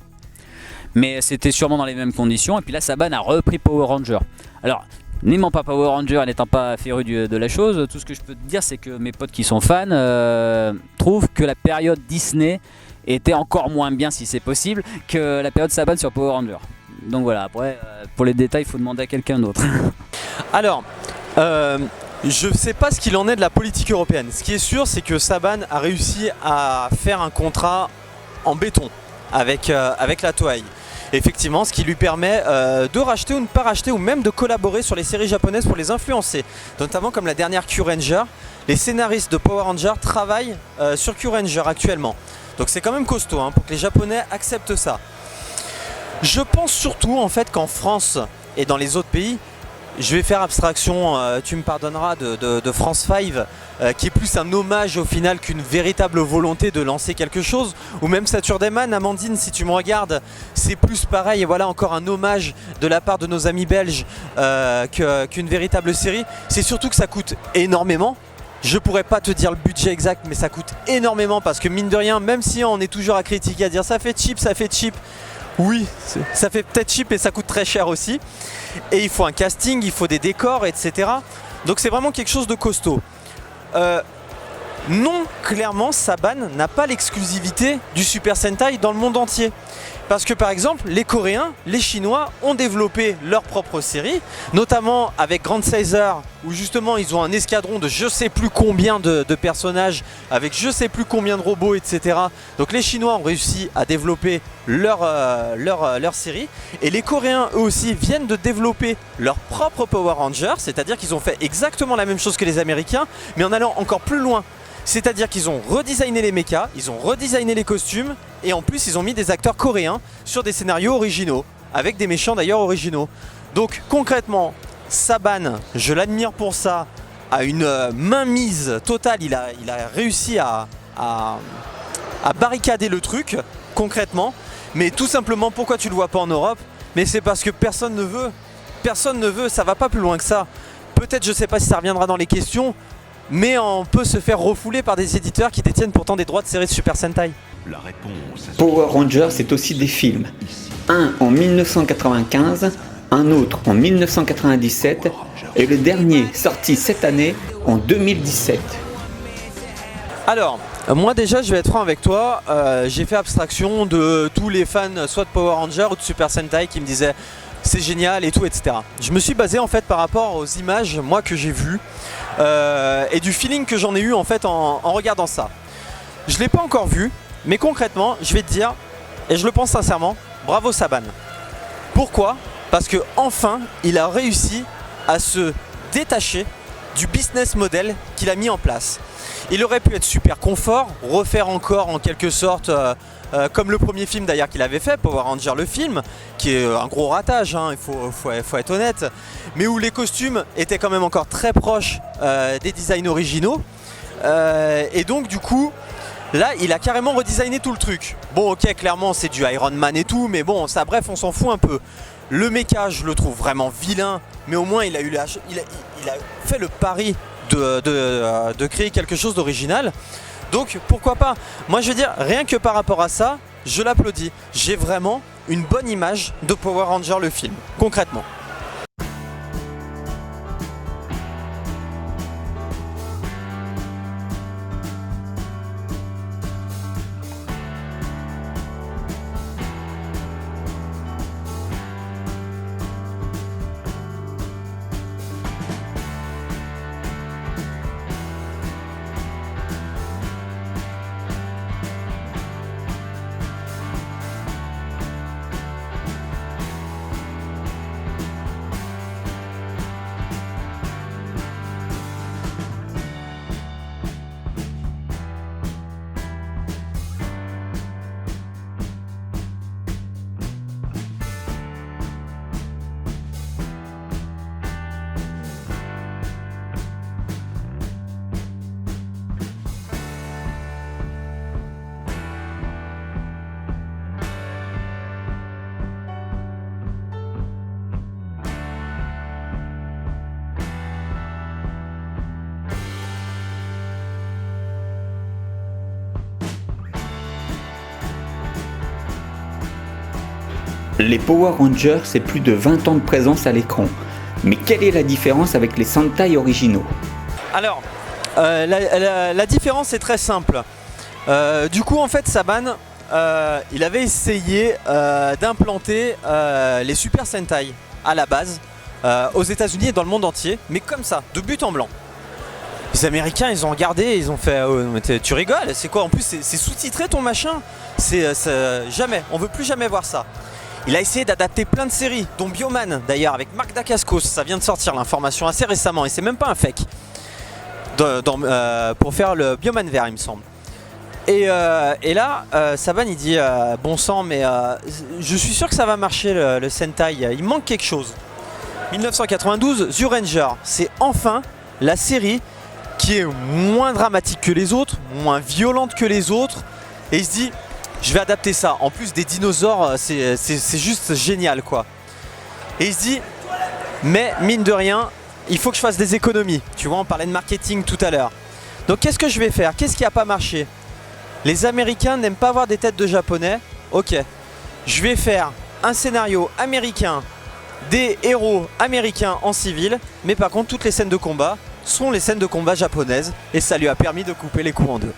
Mais c'était sûrement dans les mêmes conditions. Et puis là, Saban a repris Power Rangers. Alors, n'aimant pas Power Rangers, n'étant pas féru de la chose, tout ce que je peux te dire, c'est que mes potes qui sont fans trouvent que la période Disney était encore moins bien, si c'est possible, que la période Saban sur Power Rangers. Donc voilà, après, pour les détails, il faut demander à quelqu'un d'autre. Alors, je ne sais pas ce qu'il en est de la politique européenne. Ce qui est sûr, c'est que Saban a réussi à faire un contrat en béton avec la Toei. Effectivement, ce qui lui permet de racheter ou ne pas racheter ou même de collaborer sur les séries japonaises pour les influencer. Notamment comme la dernière Q-Ranger. Les scénaristes de Power Rangers travaillent sur Q-Ranger actuellement. Donc c'est quand même costaud hein, pour que les Japonais acceptent ça. Je pense surtout en fait qu'en France et dans les autres pays, je vais faire abstraction, tu me pardonneras, de France 5, qui est plus un hommage au final qu'une véritable volonté de lancer quelque chose. Ou même Saturday Man, Amandine, si tu me regardes, c'est plus pareil. Et voilà encore un hommage de la part de nos amis belges qu'une véritable série. C'est surtout que ça coûte énormément. Je pourrais pas te dire le budget exact, mais ça coûte énormément parce que mine de rien, même si on est toujours à critiquer, à dire ça fait cheap. Oui, ça fait peut-être cheap et ça coûte très cher aussi. Et il faut un casting, il faut des décors, etc. Donc c'est vraiment quelque chose de costaud. Non, clairement, Saban n'a pas l'exclusivité du Super Sentai dans le monde entier. Parce que par exemple, les Coréens, les Chinois ont développé leur propre série, notamment avec Grand Caesar, où justement ils ont un escadron de je sais plus combien de personnages, avec je sais plus combien de robots, etc. Donc les Chinois ont réussi à développer leur série, et les Coréens eux aussi viennent de développer leur propre Power Rangers, c'est-à-dire qu'ils ont fait exactement la même chose que les Américains, mais en allant encore plus loin. C'est-à-dire qu'ils ont redesigné les mechas, ils ont redesigné les costumes et en plus ils ont mis des acteurs coréens sur des scénarios originaux, avec des méchants d'ailleurs originaux. Donc concrètement, Saban, je l'admire pour ça, a une mainmise totale, il a réussi à barricader le truc, concrètement. Mais tout simplement, pourquoi tu le vois pas en Europe? Mais c'est parce que personne ne veut, ça va pas plus loin que ça. Peut-être, je sais pas si ça reviendra dans les questions, mais on peut se faire refouler par des éditeurs qui détiennent pourtant des droits de séries de Super Sentai. Power Rangers, c'est aussi des films. Un en 1995, un autre en 1997 et le dernier sorti cette année en 2017. Alors, moi déjà je vais être franc avec toi, j'ai fait abstraction de tous les fans soit de Power Rangers ou de Super Sentai qui me disaient c'est génial et tout, etc. Je me suis basé en fait par rapport aux images moi que j'ai vues et du feeling que j'en ai eu en fait en regardant ça. Je l'ai pas encore vu, mais concrètement je vais te dire, et je le pense sincèrement, bravo Saban. Pourquoi? Parce que enfin il a réussi à se détacher du business model qu'il a mis en place. Il aurait pu être super confort, refaire encore en quelque sorte comme le premier film d'ailleurs qu'il avait fait, Power Ranger le film, qui est un gros ratage, hein, il faut être honnête, mais où les costumes étaient quand même encore très proches des designs originaux. Et donc du coup, là il a carrément redesigné tout le truc. Bon ok, clairement c'est du Iron Man et tout, mais bon ça bref on s'en fout un peu. Le mecha je le trouve vraiment vilain, mais au moins il a fait le pari de créer quelque chose d'original. Donc pourquoi pas. Moi je veux dire, rien que par rapport à ça, je l'applaudis. J'ai vraiment une bonne image de Power Ranger le film, concrètement. Les Power Rangers, c'est plus de 20 ans de présence à l'écran. Mais quelle est la différence avec les Sentai originaux? Alors, la différence est très simple. Du coup, en fait, Saban, il avait essayé d'implanter les Super Sentai à la base aux États-Unis et dans le monde entier, mais comme ça, de but en blanc. Les Américains, ils ont regardé, ils ont fait tu rigoles, c'est quoi? En plus, c'est sous-titré ton machin. Jamais, on veut plus jamais voir ça. Il a essayé d'adapter plein de séries, dont Bioman d'ailleurs, avec Marc Dacascos. Ça vient de sortir l'information assez récemment et c'est même pas un fake. Pour faire le Bioman vert, il me semble. Et là, Saban il dit bon sang, mais je suis sûr que ça va marcher le Sentai. Il manque quelque chose. 1992, Zyuranger, c'est enfin la série qui est moins dramatique que les autres, moins violente que les autres. Et il se dit, je vais adapter ça. En plus des dinosaures, c'est juste génial quoi. Et il se dit, mais mine de rien, il faut que je fasse des économies. Tu vois, on parlait de marketing tout à l'heure. Donc qu'est-ce que je vais faire? Qu'est-ce qui n'a pas marché? Les Américains n'aiment pas voir des têtes de Japonais. Ok, je vais faire un scénario américain, des héros américains en civil, mais par contre toutes les scènes de combat sont les scènes de combat japonaises et ça lui a permis de couper les coups en deux.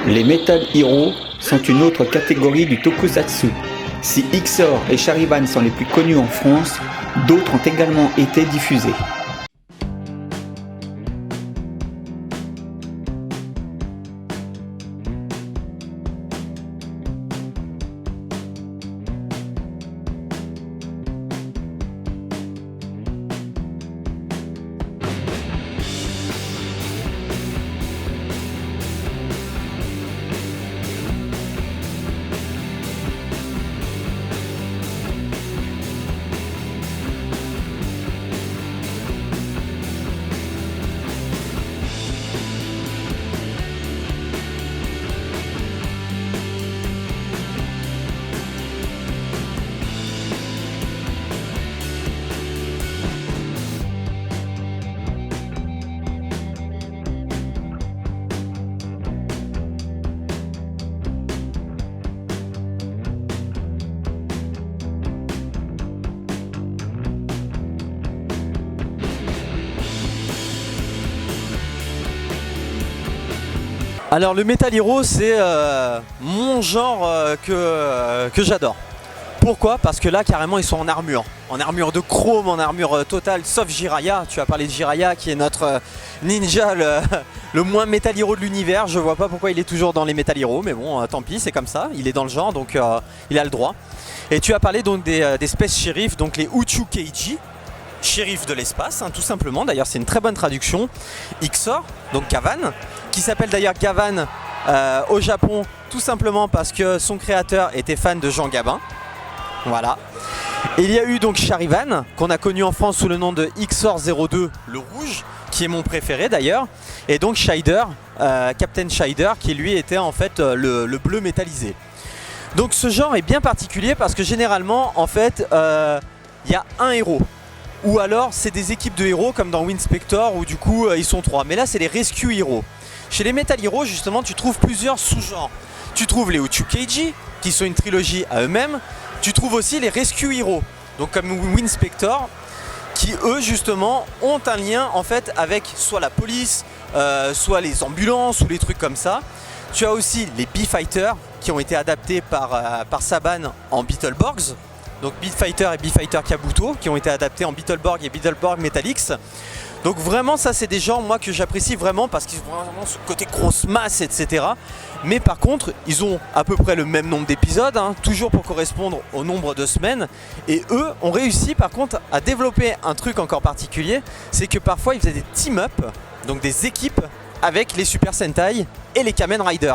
Les Metal Heroes sont une autre catégorie du tokusatsu. Si XOR et Charivan sont les plus connus en France, d'autres ont également été diffusés. Alors le Metal Hero c'est mon genre que j'adore. Pourquoi? Parce que là carrément ils sont en armure de chrome, en armure totale, sauf Jiraiya. Tu as parlé de Jiraiya qui est notre ninja le moins Metal Hero de l'univers. Je vois pas pourquoi il est toujours dans les Metal Hero, mais bon tant pis, c'est comme ça, il est dans le genre donc il a le droit. Et tu as parlé donc des Space Sheriff, donc les Uchu Keiji, shérif de l'espace, hein, tout simplement. D'ailleurs c'est une très bonne traduction. XOR, donc Gavan, qui s'appelle d'ailleurs Gavan au Japon, tout simplement parce que son créateur était fan de Jean Gabin. Voilà. Et il y a eu donc Charivan, qu'on a connu en France sous le nom de XOR 02, le rouge, qui est mon préféré d'ailleurs. Et donc Shider, Captain Shider, qui lui était en fait le bleu métallisé. Donc ce genre est bien particulier parce que généralement en fait il y a un héros. Ou alors c'est des équipes de héros comme dans Winspector où du coup ils sont 3. Mais là c'est les Rescue Heroes. Chez les Metal Heroes justement tu trouves plusieurs sous-genres. Tu trouves les Uchu Keiji qui sont une trilogie à eux-mêmes. Tu trouves aussi les Rescue Heroes, donc comme Winspector, qui eux justement ont un lien en fait avec soit la police, soit les ambulances ou les trucs comme ça. Tu as aussi les B-Fighters qui ont été adaptés par Saban en Beetleborgs. Donc Beatfighter et Beatfighter Kabuto qui ont été adaptés en Beetleborg et Beetleborg Metallix. Donc vraiment ça c'est des genres moi que j'apprécie vraiment parce qu'ils ont vraiment ce côté grosse masse etc. Mais par contre ils ont à peu près le même nombre d'épisodes, hein, toujours pour correspondre au nombre de semaines. Et eux ont réussi par contre à développer un truc encore particulier, c'est que parfois ils faisaient des team-up, donc des équipes avec les Super Sentai et les Kamen Rider.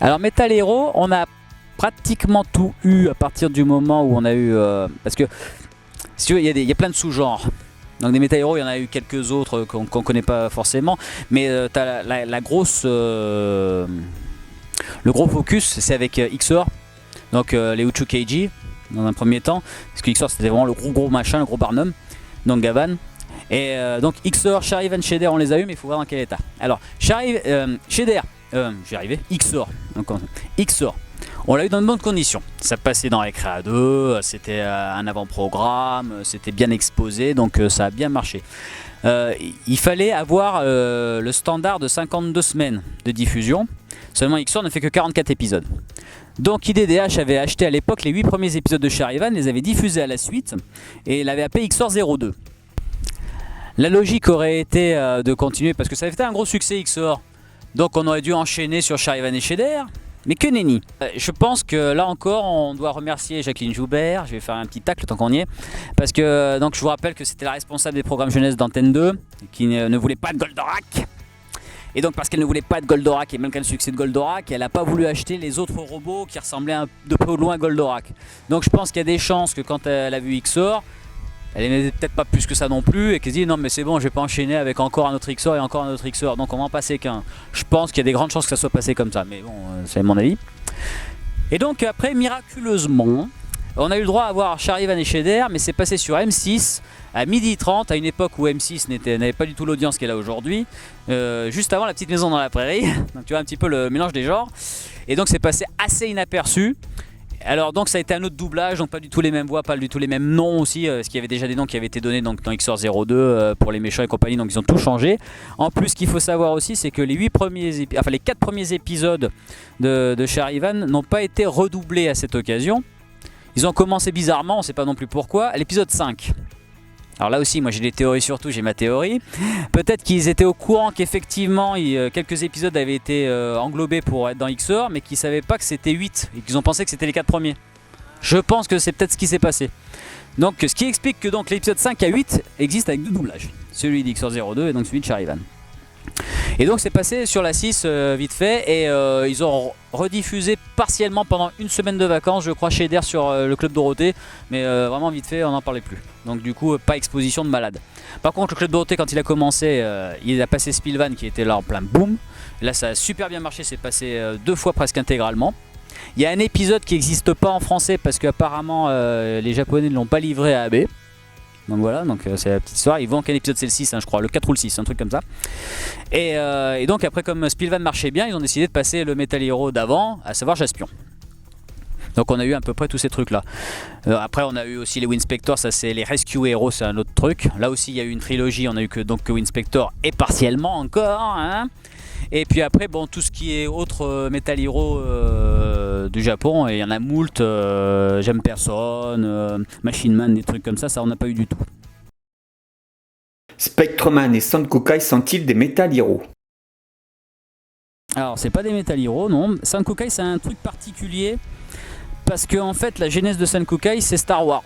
Alors Metal Hero, on a pratiquement tout eu à partir du moment où on a eu... parce que, si tu veux, il y a plein de sous-genres. Donc des Metal Hero, il y en a eu quelques autres qu'on connaît pas forcément. Mais tu as la grosse... le gros focus, c'est avec XOR. Donc les Uchu Keiji, dans un premier temps. Parce que XOR, c'était vraiment le gros machin, le gros Barnum. Donc Gavan. Et donc XOR, Charivan, Shader, on les a eu, mais il faut voir dans quel état. Alors, Shader, j'y arrivé, XOR. Donc, XOR. On l'a eu dans de bonnes conditions. Ça passait dans Recréa 2, c'était un avant-programme, c'était bien exposé, donc ça a bien marché. Il fallait avoir le standard de 52 semaines de diffusion. Seulement XOR ne fait que 44 épisodes. Donc IDDH avait acheté à l'époque les 8 premiers épisodes de Charivan, les avait diffusés à la suite et l'avait appelé XOR 02. La logique aurait été de continuer parce que ça avait été un gros succès XOR. Donc on aurait dû enchaîner sur Charivan et Shader. Mais que nenni. Je pense que là encore on doit remercier Jacqueline Joubert. Je vais faire un petit tacle tant qu'on y est. Parce que donc, je vous rappelle que c'était la responsable des programmes jeunesse d'Antenne 2 qui ne voulait pas de Goldorak. Et donc parce qu'elle ne voulait pas de Goldorak et même qu'elle a le succès de Goldorak, elle n'a pas voulu acheter les autres robots qui ressemblaient de peu ou loin à Goldorak. Donc je pense qu'il y a des chances que quand elle a vu XOR, elle aimait peut-être pas plus que ça non plus et qu'elle se dit non mais c'est bon, je vais pas enchaîner avec encore un autre XOR et encore un autre XOR, donc on va en passer qu'un. Je pense qu'il y a des grandes chances que ça soit passé comme ça, mais bon, c'est mon avis. Et donc après, miraculeusement, on a eu le droit à voir Charivan et Shader, mais c'est passé sur M6 à 12h30, à une époque où M6 n'avait pas du tout l'audience qu'elle a aujourd'hui, juste avant La Petite Maison dans la Prairie, donc tu vois un petit peu le mélange des genres, et donc c'est passé assez inaperçu. Alors donc ça a été un autre doublage, donc pas du tout les mêmes voix, pas du tout les mêmes noms aussi, parce qu'il y avait déjà des noms qui avaient été donnés donc, dans XOR 02 pour les méchants et compagnie, donc ils ont tout changé. En plus, ce qu'il faut savoir aussi, c'est que les 4 premiers épisodes de Charivan n'ont pas été redoublés à cette occasion. Ils ont commencé bizarrement, on ne sait pas non plus pourquoi, à l'épisode 5. Alors là aussi, moi j'ai des théories, surtout j'ai ma théorie. Peut-être qu'ils étaient au courant qu'effectivement quelques épisodes avaient été englobés pour être dans XOR, mais qu'ils ne savaient pas que c'était 8 et qu'ils ont pensé que c'était les 4 premiers. Je pense que c'est peut-être ce qui s'est passé. Donc ce qui explique que donc l'épisode 5 à 8 existe avec 2 doublages. Celui d'XOR 02 et donc celui de Charivan. Et donc c'est passé sur la 6 vite fait et ils ont rediffusé partiellement pendant une semaine de vacances, je crois, Shader sur le Club Dorothée, mais vraiment vite fait, on n'en parlait plus. Donc du coup, pas exposition de malade. Par contre, le Club Dorothée, quand il a commencé, il a passé Spilvan qui était là en plein boom. Là, ça a super bien marché, c'est passé 2 fois presque intégralement. Il y a un épisode qui n'existe pas en français parce qu'apparemment les Japonais ne l'ont pas livré à AB. Donc voilà, donc c'est la petite histoire. Ils vont qu'un épisode c'est le 6, hein, je crois, le 4 ou le 6, un truc comme ça. Et donc après, comme Spilvan marchait bien, ils ont décidé de passer le Metal Hero d'avant, à savoir Jaspion. Donc on a eu à peu près tous ces trucs là. Après on a eu aussi les Winspector, ça c'est les Rescue Heroes, c'est un autre truc. Là aussi il y a eu une trilogie, on a eu que Winspector et partiellement encore, hein. Et puis après, bon, tout ce qui est autre Metal Hero du Japon, et il y en a moult, J'aime personne, Machine Man, des trucs comme ça on n'a pas eu du tout. Spectreman et Sankukai sont-ils des Metal Heroes? Alors, c'est pas des Metal Hero, non. Sankukai, c'est un truc particulier, parce que en fait, la genèse de Sankukai, c'est Star Wars.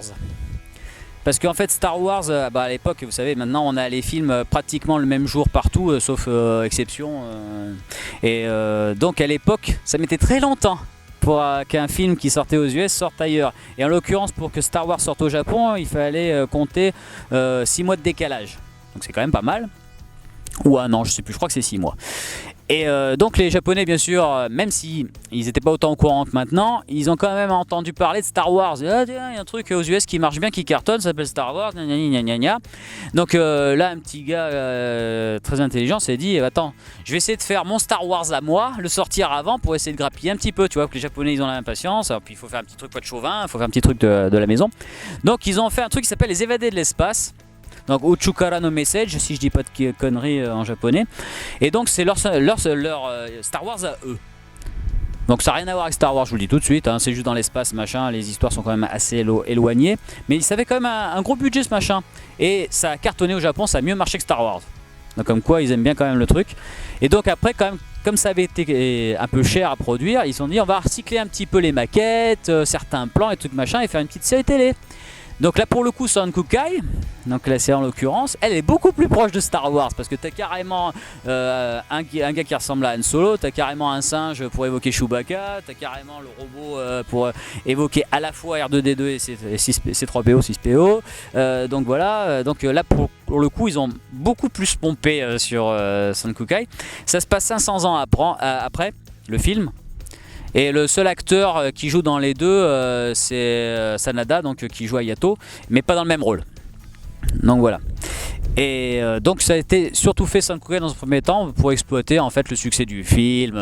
Parce qu'en fait Star Wars, à l'époque, vous savez, maintenant on a les films pratiquement le même jour partout, sauf exception. Donc à l'époque, ça mettait très longtemps pour qu'un film qui sortait aux US sorte ailleurs. Et en l'occurrence, pour que Star Wars sorte au Japon, il fallait compter 6 mois de décalage. Donc c'est quand même pas mal. Ou un an, je sais plus, je crois que c'est 6 mois. Et donc les Japonais, bien sûr, même si ils n'étaient pas autant au courant que maintenant, ils ont quand même entendu parler de Star Wars. Ah tiens, il y a un truc aux US qui marche bien, qui cartonne, ça s'appelle Star Wars, gna gna gna gna. Donc là, un petit gars très intelligent s'est dit, attends, je vais essayer de faire mon Star Wars à moi, le sortir avant pour essayer de grappiller un petit peu, tu vois, que les Japonais ils ont l'impatience, puis il faut faire un petit truc pas de chauvin, il faut faire un petit truc de la maison. Donc ils ont fait un truc qui s'appelle les évadés de l'espace. Donc Uchukara no Message, si je dis pas de conneries en japonais. Et donc c'est leur Star Wars à eux. Donc ça n'a rien à voir avec Star Wars, je vous le dis tout de suite, hein, c'est juste dans l'espace, machin, les histoires sont quand même assez éloignées. Mais ils avaient quand même un gros budget ce machin. Et ça a cartonné au Japon, ça a mieux marché que Star Wars. Donc comme quoi ils aiment bien quand même le truc. Et donc après quand même, comme ça avait été un peu cher à produire, ils se sont dit on va recycler un petit peu les maquettes, certains plans et trucs machin et faire une petite série télé. Donc là pour le coup Sankukai, donc la série en l'occurrence, elle est beaucoup plus proche de Star Wars parce que t'as carrément un gars qui ressemble à Han Solo, t'as carrément un singe pour évoquer Chewbacca, t'as carrément le robot pour évoquer à la fois R2D2 et C3PO, 6PO. Donc voilà, donc là pour le coup ils ont beaucoup plus pompé sur Sankukai. Ça se passe 500 ans après le film. Et le seul acteur qui joue dans les deux, c'est Sanada, donc qui joue à Yato, mais pas dans le même rôle. Donc voilà. Et donc ça a été surtout fait Senkukai dans un premier temps pour exploiter en fait le succès du film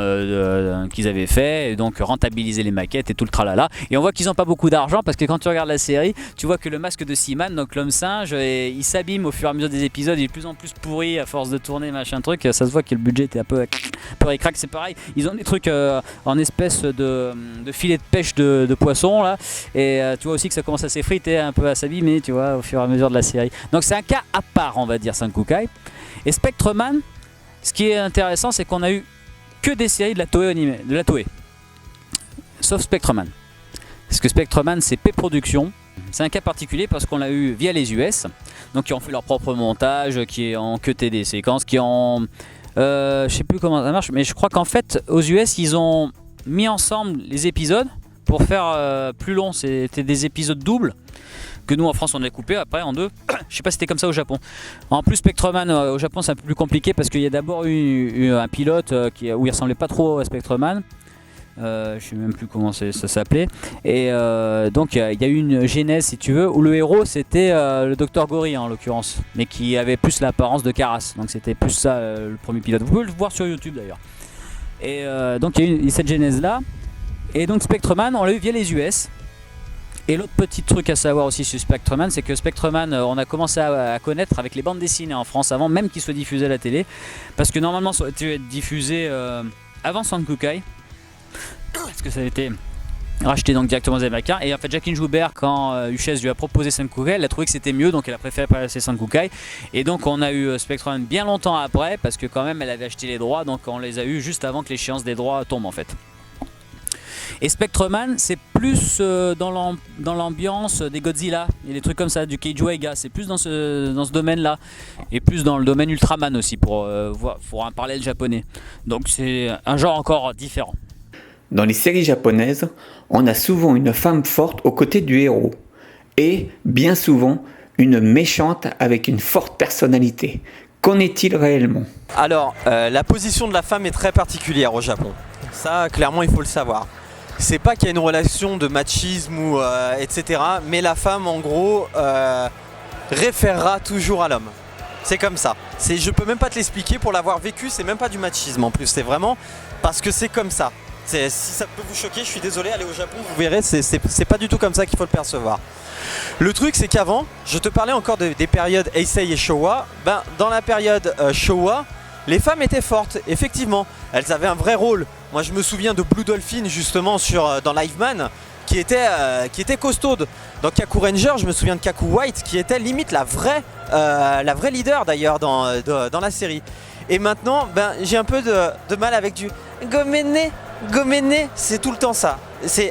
qu'ils avaient fait et donc rentabiliser les maquettes et tout le tralala. Et on voit qu'ils n'ont pas beaucoup d'argent parce que quand tu regardes la série, tu vois que le masque de Seaman, donc l'homme singe, il s'abîme au fur et à mesure des épisodes, il est de plus en plus pourri à force de tourner machin truc. Ça se voit que le budget était un peu ric-rac. C'est pareil, ils ont des trucs en espèce de filet de pêche de poisson là, et tu vois aussi que ça commence à s'effriter, un peu à s'abîmer, tu vois, au fur et à mesure de la série. Donc c'est un cas à part, on va dire, Senkukai. Et Spectreman, ce qui est intéressant, c'est qu'on a eu que des séries de la Toei animée, de la Toei, sauf Spectreman. Parce que Spectreman, c'est P-Production. C'est un cas particulier parce qu'on l'a eu via les US, donc qui ont fait leur propre montage, qui ont cuté des séquences, qui ont, je sais plus comment ça marche, mais je crois qu'en fait, aux US, ils ont mis ensemble les épisodes pour faire plus long. C'était des épisodes doubles. Que nous en France on a coupé après en deux. Je sais pas si c'était comme ça au Japon. En plus Spectreman au Japon c'est un peu plus compliqué parce qu'il y a d'abord eu un pilote où il ressemblait pas trop à Spectreman. Je sais même plus comment ça s'appelait. Et donc il y a eu une genèse si tu veux où le héros c'était le Dr Gory en l'occurrence, mais qui avait plus l'apparence de Caras. Donc c'était plus ça le premier pilote. Vous pouvez le voir sur YouTube d'ailleurs. Et donc il y a eu cette genèse là. Et donc Spectreman on l'a eu via les US. Et l'autre petit truc à savoir aussi sur Spectreman, c'est que Spectreman, on a commencé à connaître avec les bandes dessinées en France avant même qu'il soit diffusé à la télé. Parce que normalement ça aurait dû être diffusé avant Senkukai. Parce que ça a été racheté donc directement aux Américains. Et en fait Jacqueline Joubert, quand Uchesse lui a proposé Senkukai, elle a trouvé que c'était mieux, donc elle a préféré passer Senkukai. Et donc on a eu Spectreman bien longtemps après, parce que quand même elle avait acheté les droits, donc on les a eu juste avant que l'échéance des droits tombe en fait. Et Spectreman, c'est plus dans l'ambiance des Godzilla et des trucs comme ça, du Keiju Eiga. C'est plus dans ce domaine-là. Et plus dans le domaine Ultraman aussi, pour un parallèle japonais. Donc c'est un genre encore différent. Dans les séries japonaises, on a souvent une femme forte aux côtés du héros. Et, bien souvent, une méchante avec une forte personnalité. Qu'en est-il réellement ? Alors, la position de la femme est très particulière au Japon. Ça, clairement, il faut le savoir. C'est pas qu'il y a une relation de machisme ou etc. Mais la femme, en gros, référera toujours à l'homme. C'est comme ça. Je peux même pas te l'expliquer. Pour l'avoir vécu, c'est même pas du machisme en plus. C'est vraiment parce que c'est comme ça. Si ça peut vous choquer, je suis désolé, allez au Japon, vous verrez, c'est pas du tout comme ça qu'il faut le percevoir. Le truc, c'est qu'avant, je te parlais encore des périodes Heisei et Showa. Dans la période Showa, les femmes étaient fortes, effectivement. Elles avaient un vrai rôle. Moi, je me souviens de Blue Dolphin, justement, dans Liveman, qui était costaude. Dans Kaku Ranger, je me souviens de Kaku White, qui était limite la vraie leader, d'ailleurs, dans la série. Et maintenant, j'ai un peu de mal avec du Gomene, c'est tout le temps ça.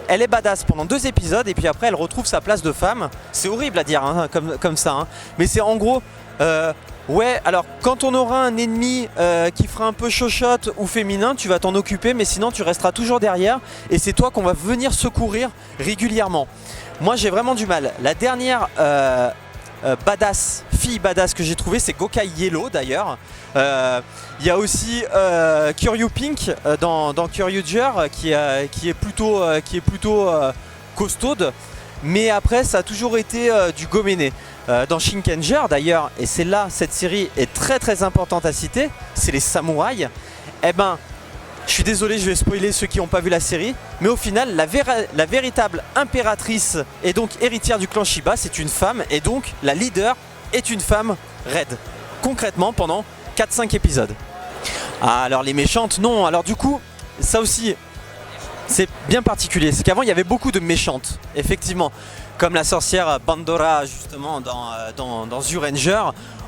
Elle est badass pendant 2 épisodes, et puis après, elle retrouve sa place de femme. C'est horrible à dire, hein, comme ça. Hein. Mais c'est en gros... ouais, alors quand on aura un ennemi qui fera un peu chochotte ou féminin, tu vas t'en occuper, mais sinon tu resteras toujours derrière et c'est toi qu'on va venir secourir régulièrement. Moi j'ai vraiment du mal. La dernière fille badass que j'ai trouvée, c'est Gokai Yellow d'ailleurs. Il y a aussi Kyoryu Pink dans Kyoryuger qui est plutôt costaude. Mais après ça a toujours été du Gomene. Dans Shinkenger d'ailleurs, et c'est là, cette série est très très importante à citer, c'est les samouraïs. Je suis désolé, je vais spoiler ceux qui n'ont pas vu la série, mais au final, la véritable impératrice et donc héritière du clan Shiba, c'est une femme, et donc la leader est une femme raide. Concrètement, pendant 4-5 épisodes. Ah, alors les méchantes, non. Alors du coup, ça aussi, c'est bien particulier. C'est qu'avant, il y avait beaucoup de méchantes, effectivement. Comme la sorcière Pandora justement dans Zyuranger,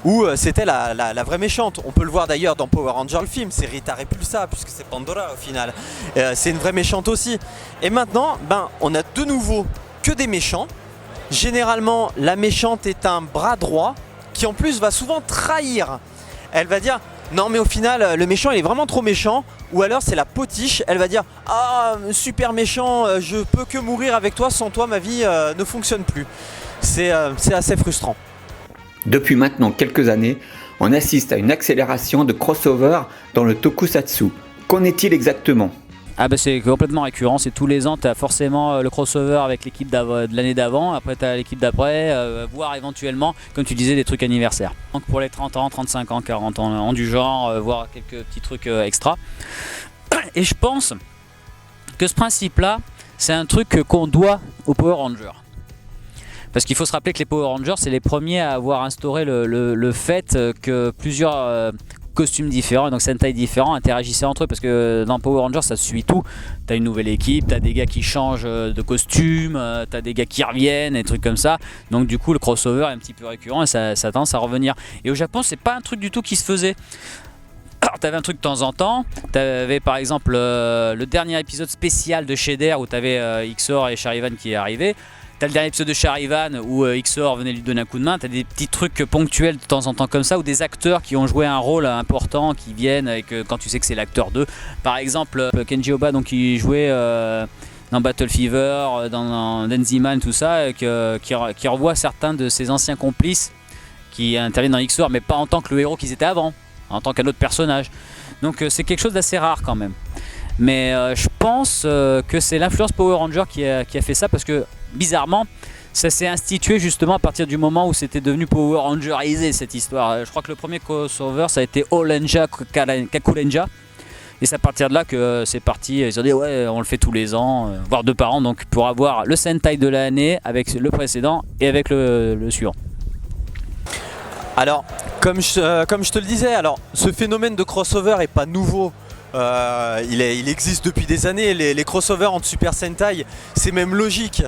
où c'était la vraie méchante. On peut le voir d'ailleurs dans Power Ranger le film, c'est Rita Repulsa puisque c'est Pandora au final. C'est une vraie méchante aussi. Et maintenant, on a de nouveau que des méchants. Généralement, la méchante est un bras droit qui en plus va souvent trahir. Elle va dire non mais au final le méchant il est vraiment trop méchant. Ou alors c'est la potiche, elle va dire ah super méchant, je peux que mourir avec toi, sans toi ma vie ne fonctionne plus. C'est assez frustrant. Depuis maintenant quelques années, on assiste à une accélération de crossover dans le tokusatsu. Qu'en est-il exactement ? Ah bah c'est complètement récurrent, c'est tous les ans, tu as forcément le crossover avec l'équipe de l'année d'avant, après tu as l'équipe d'après, voire éventuellement, comme tu disais, des trucs anniversaires. Donc pour les 30 ans, 35 ans, 40 ans du genre, voire quelques petits trucs extra. Et je pense que ce principe-là, c'est un truc qu'on doit aux Power Rangers. Parce qu'il faut se rappeler que les Power Rangers, c'est les premiers à avoir instauré le fait que plusieurs costumes différents, donc Sentai différents, interagissaient entre eux. Parce que dans Power Rangers, ça suit tout. T'as une nouvelle équipe, t'as des gars qui changent de costume, t'as des gars qui reviennent, des trucs comme ça. Donc du coup, le crossover est un petit peu récurrent et ça tendance à revenir. Et au Japon, c'est pas un truc du tout qui se faisait. Alors t'avais un truc de temps en temps, t'avais par exemple le dernier épisode spécial de Shader où t'avais Xor et Charivan qui arrivaient. T'as le dernier épisode de Charivan où Xor venait lui donner un coup de main. T'as des petits trucs ponctuels de temps en temps comme ça, ou des acteurs qui ont joué un rôle important qui viennent et que quand tu sais que c'est l'acteur d'eux. Par exemple Kenji Oba, donc qui jouait dans Battle Fever, dans Denziman, tout ça, qui revoit certains de ses anciens complices qui interviennent dans Xor, mais pas en tant que le héros qu'ils étaient avant, en tant qu'un autre personnage. Donc c'est quelque chose d'assez rare quand même. Mais je pense que c'est l'influence Power Ranger qui a fait ça, parce que bizarrement ça s'est institué justement à partir du moment où c'était devenu Power Rangerisé cette histoire. Je crois que le premier crossover ça a été Olenja Kakulenja, et c'est à partir de là que c'est parti. Ils ont dit ouais, on le fait tous les ans, voire 2 par an, donc pour avoir le Sentai de l'année avec le précédent et avec le suivant. Alors, comme je te le disais, alors ce phénomène de crossover est pas nouveau. Il existe depuis des années. Les crossovers entre Super Sentai, c'est même logique.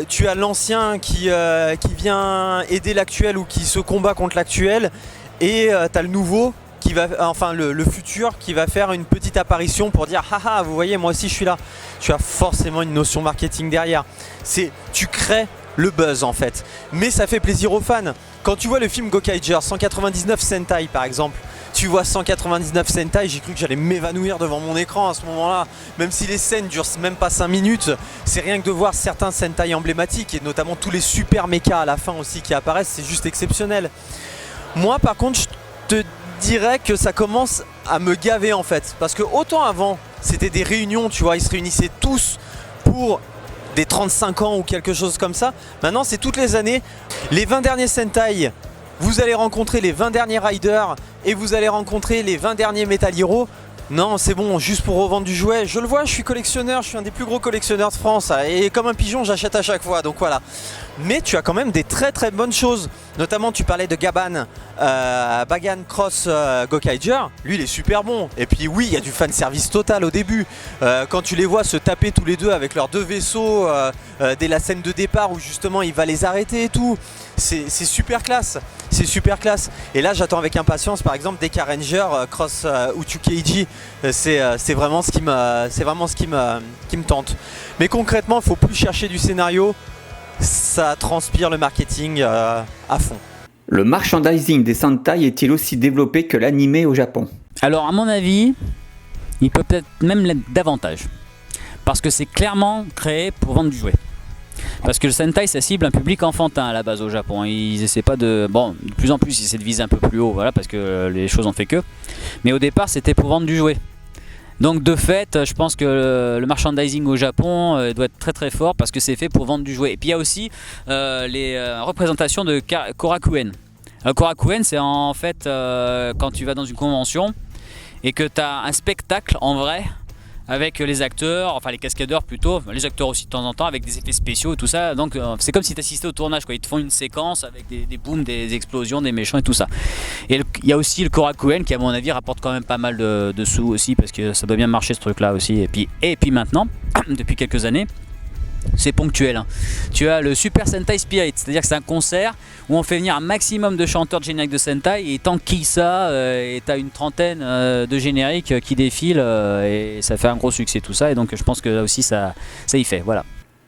Tu as l'ancien qui vient aider l'actuel ou qui se combat contre l'actuel, et tu as le nouveau qui va, enfin le futur qui va faire une petite apparition pour dire haha, vous voyez, moi aussi je suis là. Tu as forcément une notion marketing derrière. Tu crées le buzz en fait, mais ça fait plaisir aux fans. Quand tu vois le film Gokaiger 199 Sentai par exemple, tu vois 199 Sentai, j'ai cru que j'allais m'évanouir devant mon écran à ce moment-là. Même si les scènes durent même pas 5 minutes, c'est rien que de voir certains Sentai emblématiques, et notamment tous les super mechas à la fin aussi qui apparaissent, c'est juste exceptionnel. Moi par contre, je te dirais que ça commence à me gaver en fait, parce que autant avant c'était des réunions, tu vois, ils se réunissaient tous pour des 35 ans ou quelque chose comme ça. Maintenant c'est toutes les années, les 20 derniers Sentai, vous allez rencontrer les 20 derniers Riders et vous allez rencontrer les 20 derniers Metal Hero. Non, c'est bon, juste pour revendre du jouet. Je le vois, je suis collectionneur, je suis un des plus gros collectionneurs de France, et comme un pigeon j'achète à chaque fois, donc voilà. Mais tu as quand même des très très bonnes choses. Notamment tu parlais de Gaban, Bagan Cross Gokaiger, lui il est super bon. Et puis oui, il y a du fanservice total au début. Quand tu les vois se taper tous les deux avec leurs 2 vaisseaux dès la scène de départ où justement il va les arrêter et tout. C'est super classe, c'est super classe. Et là j'attends avec impatience par exemple Deka Ranger Cross Uchukeiji. C'est vraiment ce qui me tente. Mais concrètement il faut plus chercher du scénario, ça transpire le marketing à fond. Le merchandising des Sentai est-il aussi développé que l'animé au Japon? Alors à mon avis, il peut peut-être même l'être davantage, parce que c'est clairement créé pour vendre du jouet. Parce que le Sentai ça cible un public enfantin à la base au Japon. Ils essaient pas de... Bon, de plus en plus ils essaient de viser un peu plus haut, voilà, parce que les choses ont fait que. Mais au départ c'était pour vendre du jouet. Donc de fait, je pense que le merchandising au Japon doit être très très fort, parce que c'est fait pour vendre du jouet. Et puis il y a aussi les représentations de Korakuen. Korakuen c'est en fait quand tu vas dans une convention et que tu as un spectacle en vrai, avec les acteurs, enfin les cascadeurs plutôt, les acteurs aussi de temps en temps, avec des effets spéciaux et tout ça. Donc c'est comme si tu assistais au tournage, quoi. Ils te font une séquence avec des booms, des explosions, des méchants et tout ça. Et il y a aussi le Korakuen qui à mon avis rapporte quand même pas mal de sous aussi, parce que ça doit bien marcher ce truc là aussi. Et puis maintenant, depuis quelques années, c'est ponctuel, hein. Tu as le Super Sentai Spirit, c'est-à-dire que c'est un concert où on fait venir un maximum de chanteurs de génériques de Sentai, et tant qu'il ça, et t'as une trentaine de génériques qui défilent, et ça fait un gros succès tout ça, et donc je pense que là aussi ça y fait, voilà.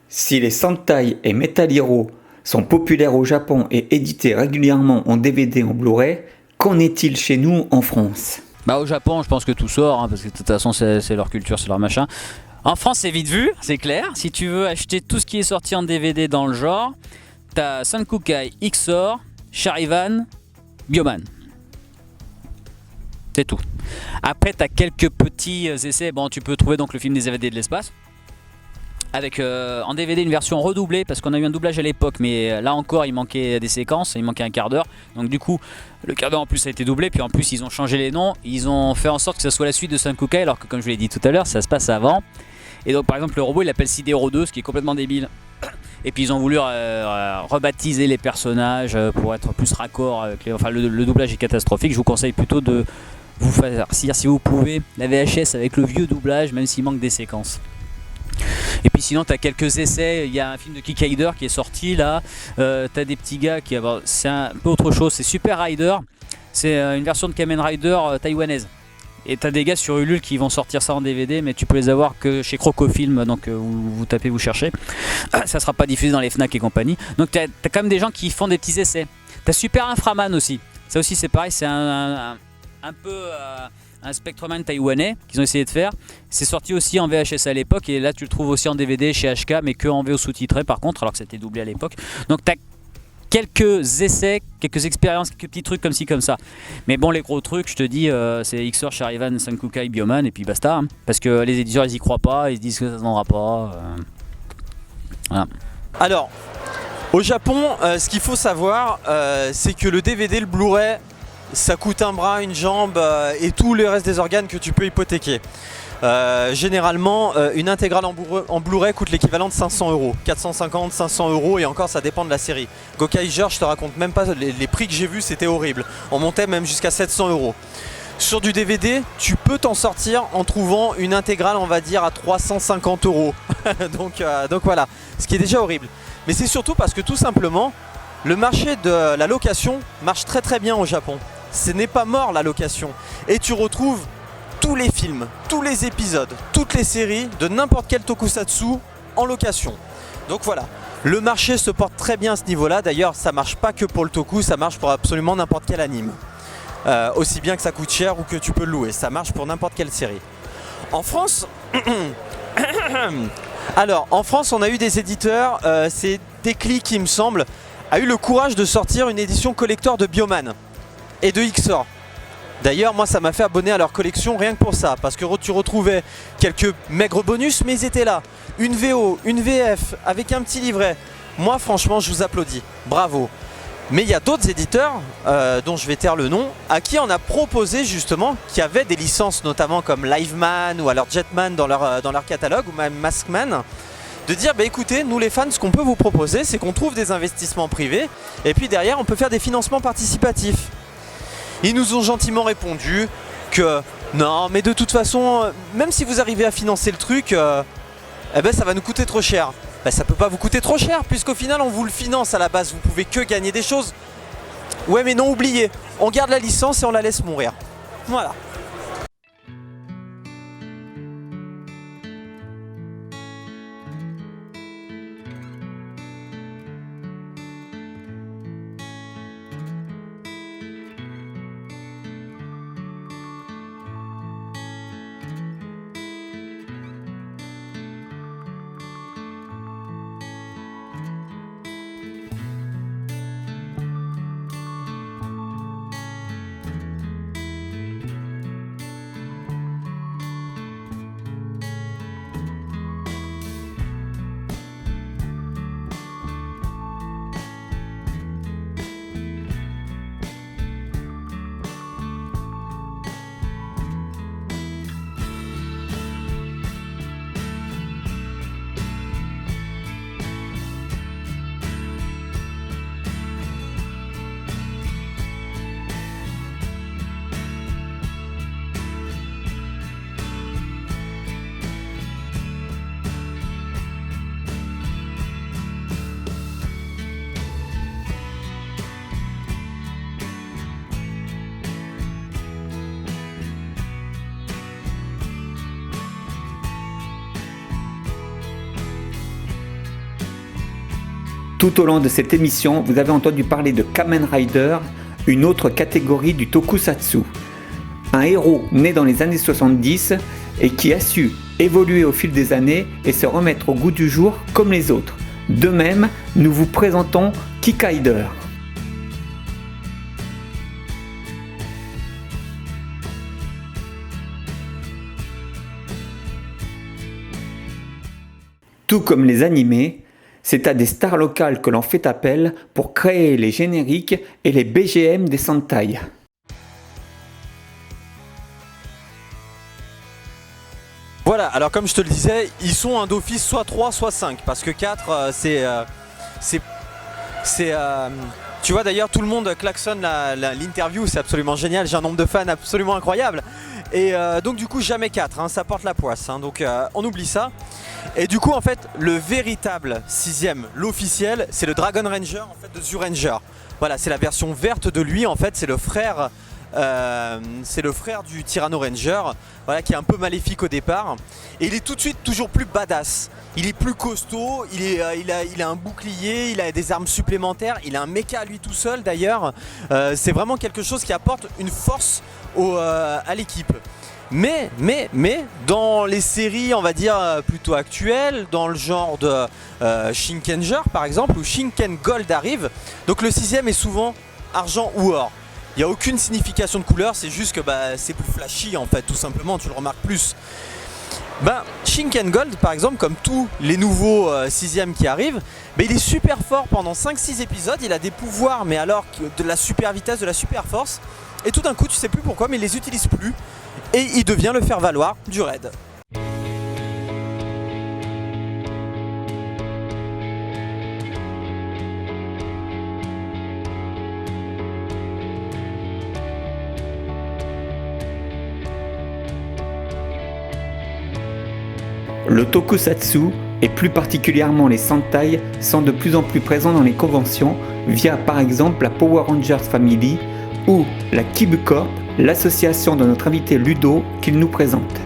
Si les Sentai et Metal Hero sont populaires au Japon et édités régulièrement en DVD en Blu-ray, qu'en est-il chez nous en France? Bah au Japon je pense que tout sort, hein, parce que de toute façon c'est leur culture, c'est leur machin. En France c'est vite vu, c'est clair. Si tu veux acheter tout ce qui est sorti en DVD dans le genre, t'as Sankukai, Xor, Charivan, Bioman. C'est tout. Après, tu as quelques petits essais. Bon, tu peux trouver donc le film des évadés de l'espace. Avec en DVD une version redoublée parce qu'on a eu un doublage à l'époque, mais là encore il manquait des séquences, il manquait un quart d'heure. Donc du coup le quart d'heure en plus a été doublé, puis en plus ils ont changé les noms, ils ont fait en sorte que ça soit la suite de Sankukai, alors que comme je vous l'ai dit tout à l'heure ça se passe avant. Et donc par exemple le robot il l'appelle Sidero 2, ce qui est complètement débile. Et puis ils ont voulu rebaptiser les personnages pour être plus raccord avec enfin le doublage est catastrophique. Je vous conseille plutôt de vous faire si vous pouvez la VHS avec le vieux doublage, même s'il manque des séquences. Et puis sinon tu as quelques essais, il y a un film de Kikaider qui est sorti là, tu as des petits gars qui c'est un peu autre chose, c'est Super Rider, c'est une version de Kamen Rider taïwanaise. Et tu as des gars sur Ulule qui vont sortir ça en DVD, mais tu peux les avoir que chez Crocofilm, donc vous tapez, vous cherchez, ça sera pas diffusé dans les Fnac et compagnie. Donc tu as quand même des gens qui font des petits essais. Tu as Super Inframan aussi, ça aussi c'est pareil, c'est un peu... un Spectreman taïwanais qu'ils ont essayé de faire. C'est sorti aussi en VHS à l'époque et là tu le trouves aussi en DVD chez HK mais que en VO sous-titré par contre, alors que c'était doublé à l'époque. Donc tu as quelques essais, quelques expériences, quelques petits trucs comme ci comme ça. Mais bon, les gros trucs, je te dis, c'est Xor, Charivan, Sankukai, Bioman et puis basta. Hein, parce que les éditeurs ils y croient pas, ils se disent que ça se vendra pas. Voilà. Alors, au Japon, ce qu'il faut savoir, c'est que le DVD, le Blu-ray, ça coûte un bras, une jambe et tout le reste des organes que tu peux hypothéquer. Généralement, une intégrale en Blu-ray coûte l'équivalent de 500 €, 450, 500 € et encore ça dépend de la série. Gokaiger, je te raconte même pas, les prix que j'ai vus c'était horrible. On montait même jusqu'à 700 €. Sur du DVD, tu peux t'en sortir en trouvant une intégrale, on va dire, à 350 €. donc voilà, ce qui est déjà horrible. Mais c'est surtout parce que tout simplement, le marché de la location marche très très bien au Japon. Ce n'est pas mort la location. Et tu retrouves tous les films, tous les épisodes, toutes les séries de n'importe quel tokusatsu en location. Donc voilà, le marché se porte très bien à ce niveau-là. D'ailleurs, ça marche pas que pour le toku, ça marche pour absolument n'importe quel anime. Aussi bien que ça coûte cher ou que tu peux le louer, ça marche pour n'importe quelle série. En France, alors en France, on a eu des éditeurs, c'est Déclic, il me semble, a eu le courage de sortir une édition collector de Bioman et de Xor. D'ailleurs, moi ça m'a fait abonner à leur collection rien que pour ça, parce que tu retrouvais quelques maigres bonus, mais ils étaient là. Une VO, une VF, avec un petit livret. Moi franchement, je vous applaudis, bravo. Mais il y a d'autres éditeurs, dont je vais taire le nom, à qui on a proposé justement, qui avaient des licences notamment comme Liveman ou alors Jetman dans leur catalogue, ou même Maskman, de dire bah écoutez, nous les fans, ce qu'on peut vous proposer, c'est qu'on trouve des investissements privés, et puis derrière on peut faire des financements participatifs. Ils nous ont gentiment répondu que non, mais de toute façon, même si vous arrivez à financer le truc, eh ben ça va nous coûter trop cher. Ben, ça peut pas vous coûter trop cher, puisqu'au final on vous le finance à la base, vous pouvez que gagner des choses. Ouais mais non, oubliez, on garde la licence et on la laisse mourir. Voilà. Tout au long de cette émission, vous avez entendu parler de Kamen Rider, une autre catégorie du tokusatsu. Un héros né dans les années 70 et qui a su évoluer au fil des années et se remettre au goût du jour comme les autres. De même, nous vous présentons Kikaider. Tout comme les animés, c'est à des stars locales que l'on fait appel pour créer les génériques et les BGM des Sentai. Voilà, alors comme je te le disais, ils sont un d'office soit 3 soit 5 parce que 4 tu vois d'ailleurs tout le monde klaxonne l'interview, c'est absolument génial, j'ai un nombre de fans absolument incroyable. Et donc du coup jamais 4, hein, ça porte la poisse, hein, donc on oublie ça. Et du coup en fait le véritable 6ème, l'officiel, c'est le Dragon Ranger en fait, de Zyuranger. Voilà, c'est la version verte de lui en fait, c'est le frère du Tyranno Ranger, voilà, qui est un peu maléfique au départ. Et il est tout de suite toujours plus badass. Il est plus costaud, il a un bouclier, il a des armes supplémentaires, il a un mecha à lui tout seul d'ailleurs. C'est vraiment quelque chose qui apporte une force à l'équipe. Mais dans les séries on va dire plutôt actuelles, dans le genre de Shinkenger par exemple, où Shinken Gold arrive, donc le 6ème est souvent argent ou or. Il n'y a aucune signification de couleur, c'est juste que c'est plus flashy en fait, tout simplement, tu le remarques plus. Shinken Gold par exemple, comme tous les nouveaux 6ème qui arrivent, il est super fort pendant 5-6 épisodes, il a des pouvoirs mais alors de la super vitesse, de la super force, et tout d'un coup tu sais plus pourquoi mais il les utilise plus, et il devient le faire-valoir du raid. Le tokusatsu, et plus particulièrement les Sentai, sont de plus en plus présents dans les conventions via par exemple la Power Rangers Family ou la Kibu Corp, l'association de notre invité Ludo qu'il nous présente.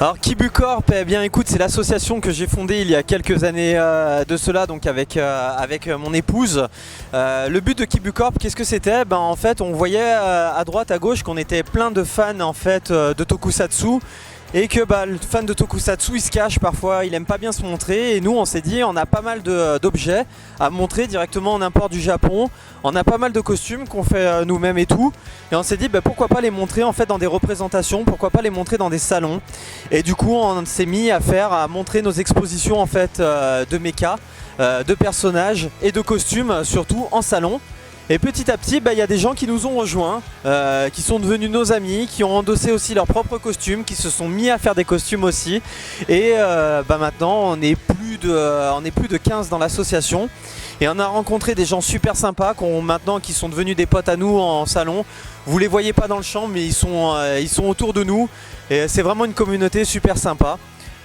Alors Kibu Corp, eh bien écoute, c'est l'association que j'ai fondée il y a quelques années de cela, donc avec mon épouse. Le but de Kibu Corp, qu'est-ce que c'était? En fait, on voyait à droite, à gauche qu'on était plein de fans en fait de Tokusatsu. Et que le fan de Tokusatsu il se cache parfois, il aime pas bien se montrer. Et nous on s'est dit on a pas mal d'objets à montrer directement en import du Japon. On a pas mal de costumes qu'on fait nous-mêmes et tout. Et on s'est dit pourquoi pas les montrer en fait dans des représentations, pourquoi pas les montrer dans des salons. Et du coup on s'est mis à montrer nos expositions en fait de mecha, de personnages et de costumes surtout en salon. Et petit à petit, il y a des gens qui nous ont rejoints, qui sont devenus nos amis, qui ont endossé aussi leurs propres costumes, qui se sont mis à faire des costumes aussi. Et maintenant, on est plus de 15 dans l'association. Et on a rencontré des gens super sympas qui sont devenus des potes à nous en salon. Vous les voyez pas dans le champ, mais ils sont autour de nous. Et c'est vraiment une communauté super sympa.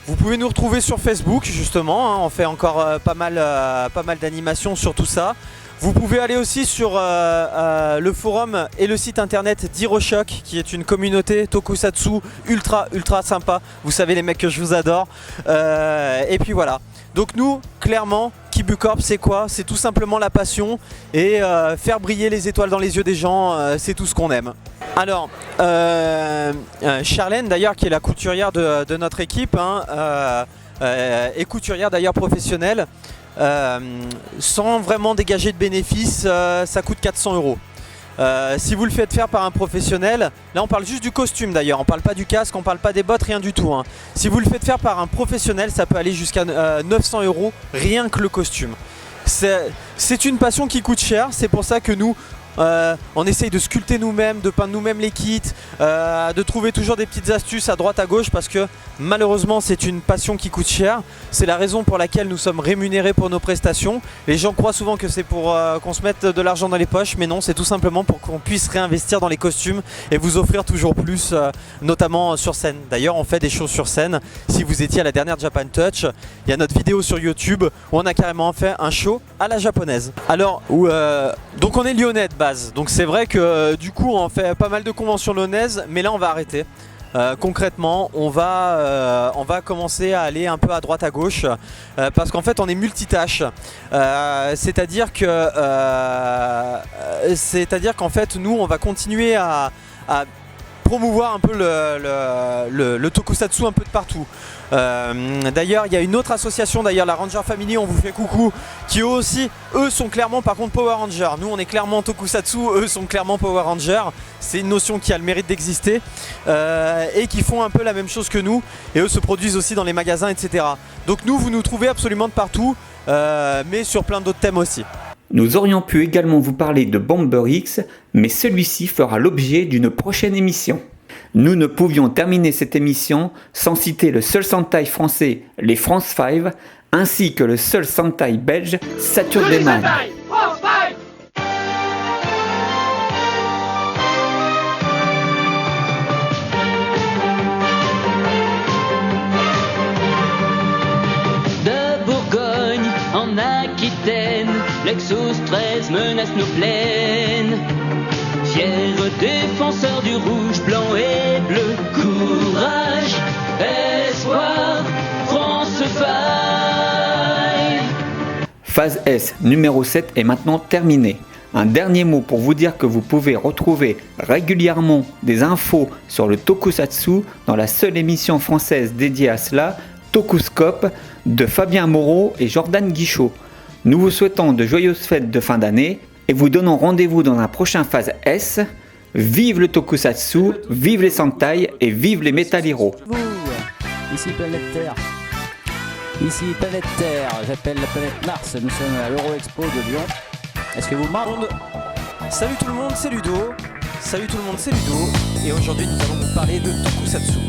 Vous pouvez nous retrouver sur Facebook justement, hein, on fait encore pas mal d'animations sur tout ça. Vous pouvez aller aussi sur le forum et le site internet d'Hiroshock, qui est une communauté tokusatsu ultra sympa. Vous savez les mecs que je vous adore. Et puis voilà. Donc nous, clairement, Kibu Corp c'est quoi? C'est tout simplement la passion et faire briller les étoiles dans les yeux des gens, c'est tout ce qu'on aime. Alors, Charlène d'ailleurs, qui est la couturière de notre équipe, est couturière d'ailleurs professionnelle. Sans vraiment dégager de bénéfices, ça coûte 400 €. Si vous le faites faire par un professionnel, là on parle juste du costume d'ailleurs, on parle pas du casque, on parle pas des bottes, rien du tout, hein. Si vous le faites faire par un professionnel, ça peut aller jusqu'à 900 € rien que le costume. C'est une passion qui coûte cher, c'est pour ça que nous on essaye de sculpter nous-mêmes, de peindre nous-mêmes les kits, de trouver toujours des petites astuces à droite à gauche parce que malheureusement c'est une passion qui coûte cher. C'est la raison pour laquelle nous sommes rémunérés pour nos prestations. Les gens croient souvent que c'est pour qu'on se mette de l'argent dans les poches, mais non, c'est tout simplement pour qu'on puisse réinvestir dans les costumes et vous offrir toujours plus, notamment sur scène. D'ailleurs on fait des shows sur scène. Si vous étiez à la dernière Japan Touch, il y a notre vidéo sur YouTube où on a carrément fait un show à la japonaise. Alors, donc on est lyonnais de base, donc c'est vrai que du coup on fait pas mal de conventions lyonnaises, mais là on va arrêter. Concrètement, on va commencer à aller un peu à droite à gauche parce qu'en fait on est multitâche. C'est-à-dire qu'en fait nous on va continuer à promouvoir un peu le tokusatsu un peu de partout. D'ailleurs il y a une autre association, d'ailleurs la Ranger Family, on vous fait coucou, qui eux sont clairement par contre Power Rangers. Nous on est clairement tokusatsu, eux sont clairement Power Rangers. C'est une notion qui a le mérite d'exister et qui font un peu la même chose que nous, et eux se produisent aussi dans les magasins, etc. Donc nous, vous nous trouvez absolument de partout, mais sur plein d'autres thèmes aussi. Nous aurions pu également vous parler de Bomber X, mais celui-ci fera l'objet d'une prochaine émission. Nous ne pouvions terminer cette émission sans citer le seul Sentai français, les France 5, ainsi que le seul Sentai belge, Saturday Man. De Bourgogne en Aquitaine, Lexus 13 menace nos plaines. Fiers défenseurs du rouge, blanc et bleu, courage, espoir, France 5. Phase S numéro 7 est maintenant terminée. Un dernier mot pour vous dire que vous pouvez retrouver régulièrement des infos sur le tokusatsu dans la seule émission française dédiée à cela, Tokuscope, de Fabien Moreau et Jordan Guichot. Nous vous souhaitons de joyeuses fêtes de fin d'année et vous donnons rendez-vous dans un prochain Phase S. Vive le tokusatsu, vive les Sentai et vive les Metal Heroes. Ici Planète Terre. Ici Planète Terre. J'appelle la planète Mars. Nous sommes à l'Euro Expo de Lyon. Est-ce que vous m'entendez? Salut tout le monde, c'est Ludo. Salut tout le monde, c'est Ludo. Et aujourd'hui nous allons vous parler de tokusatsu.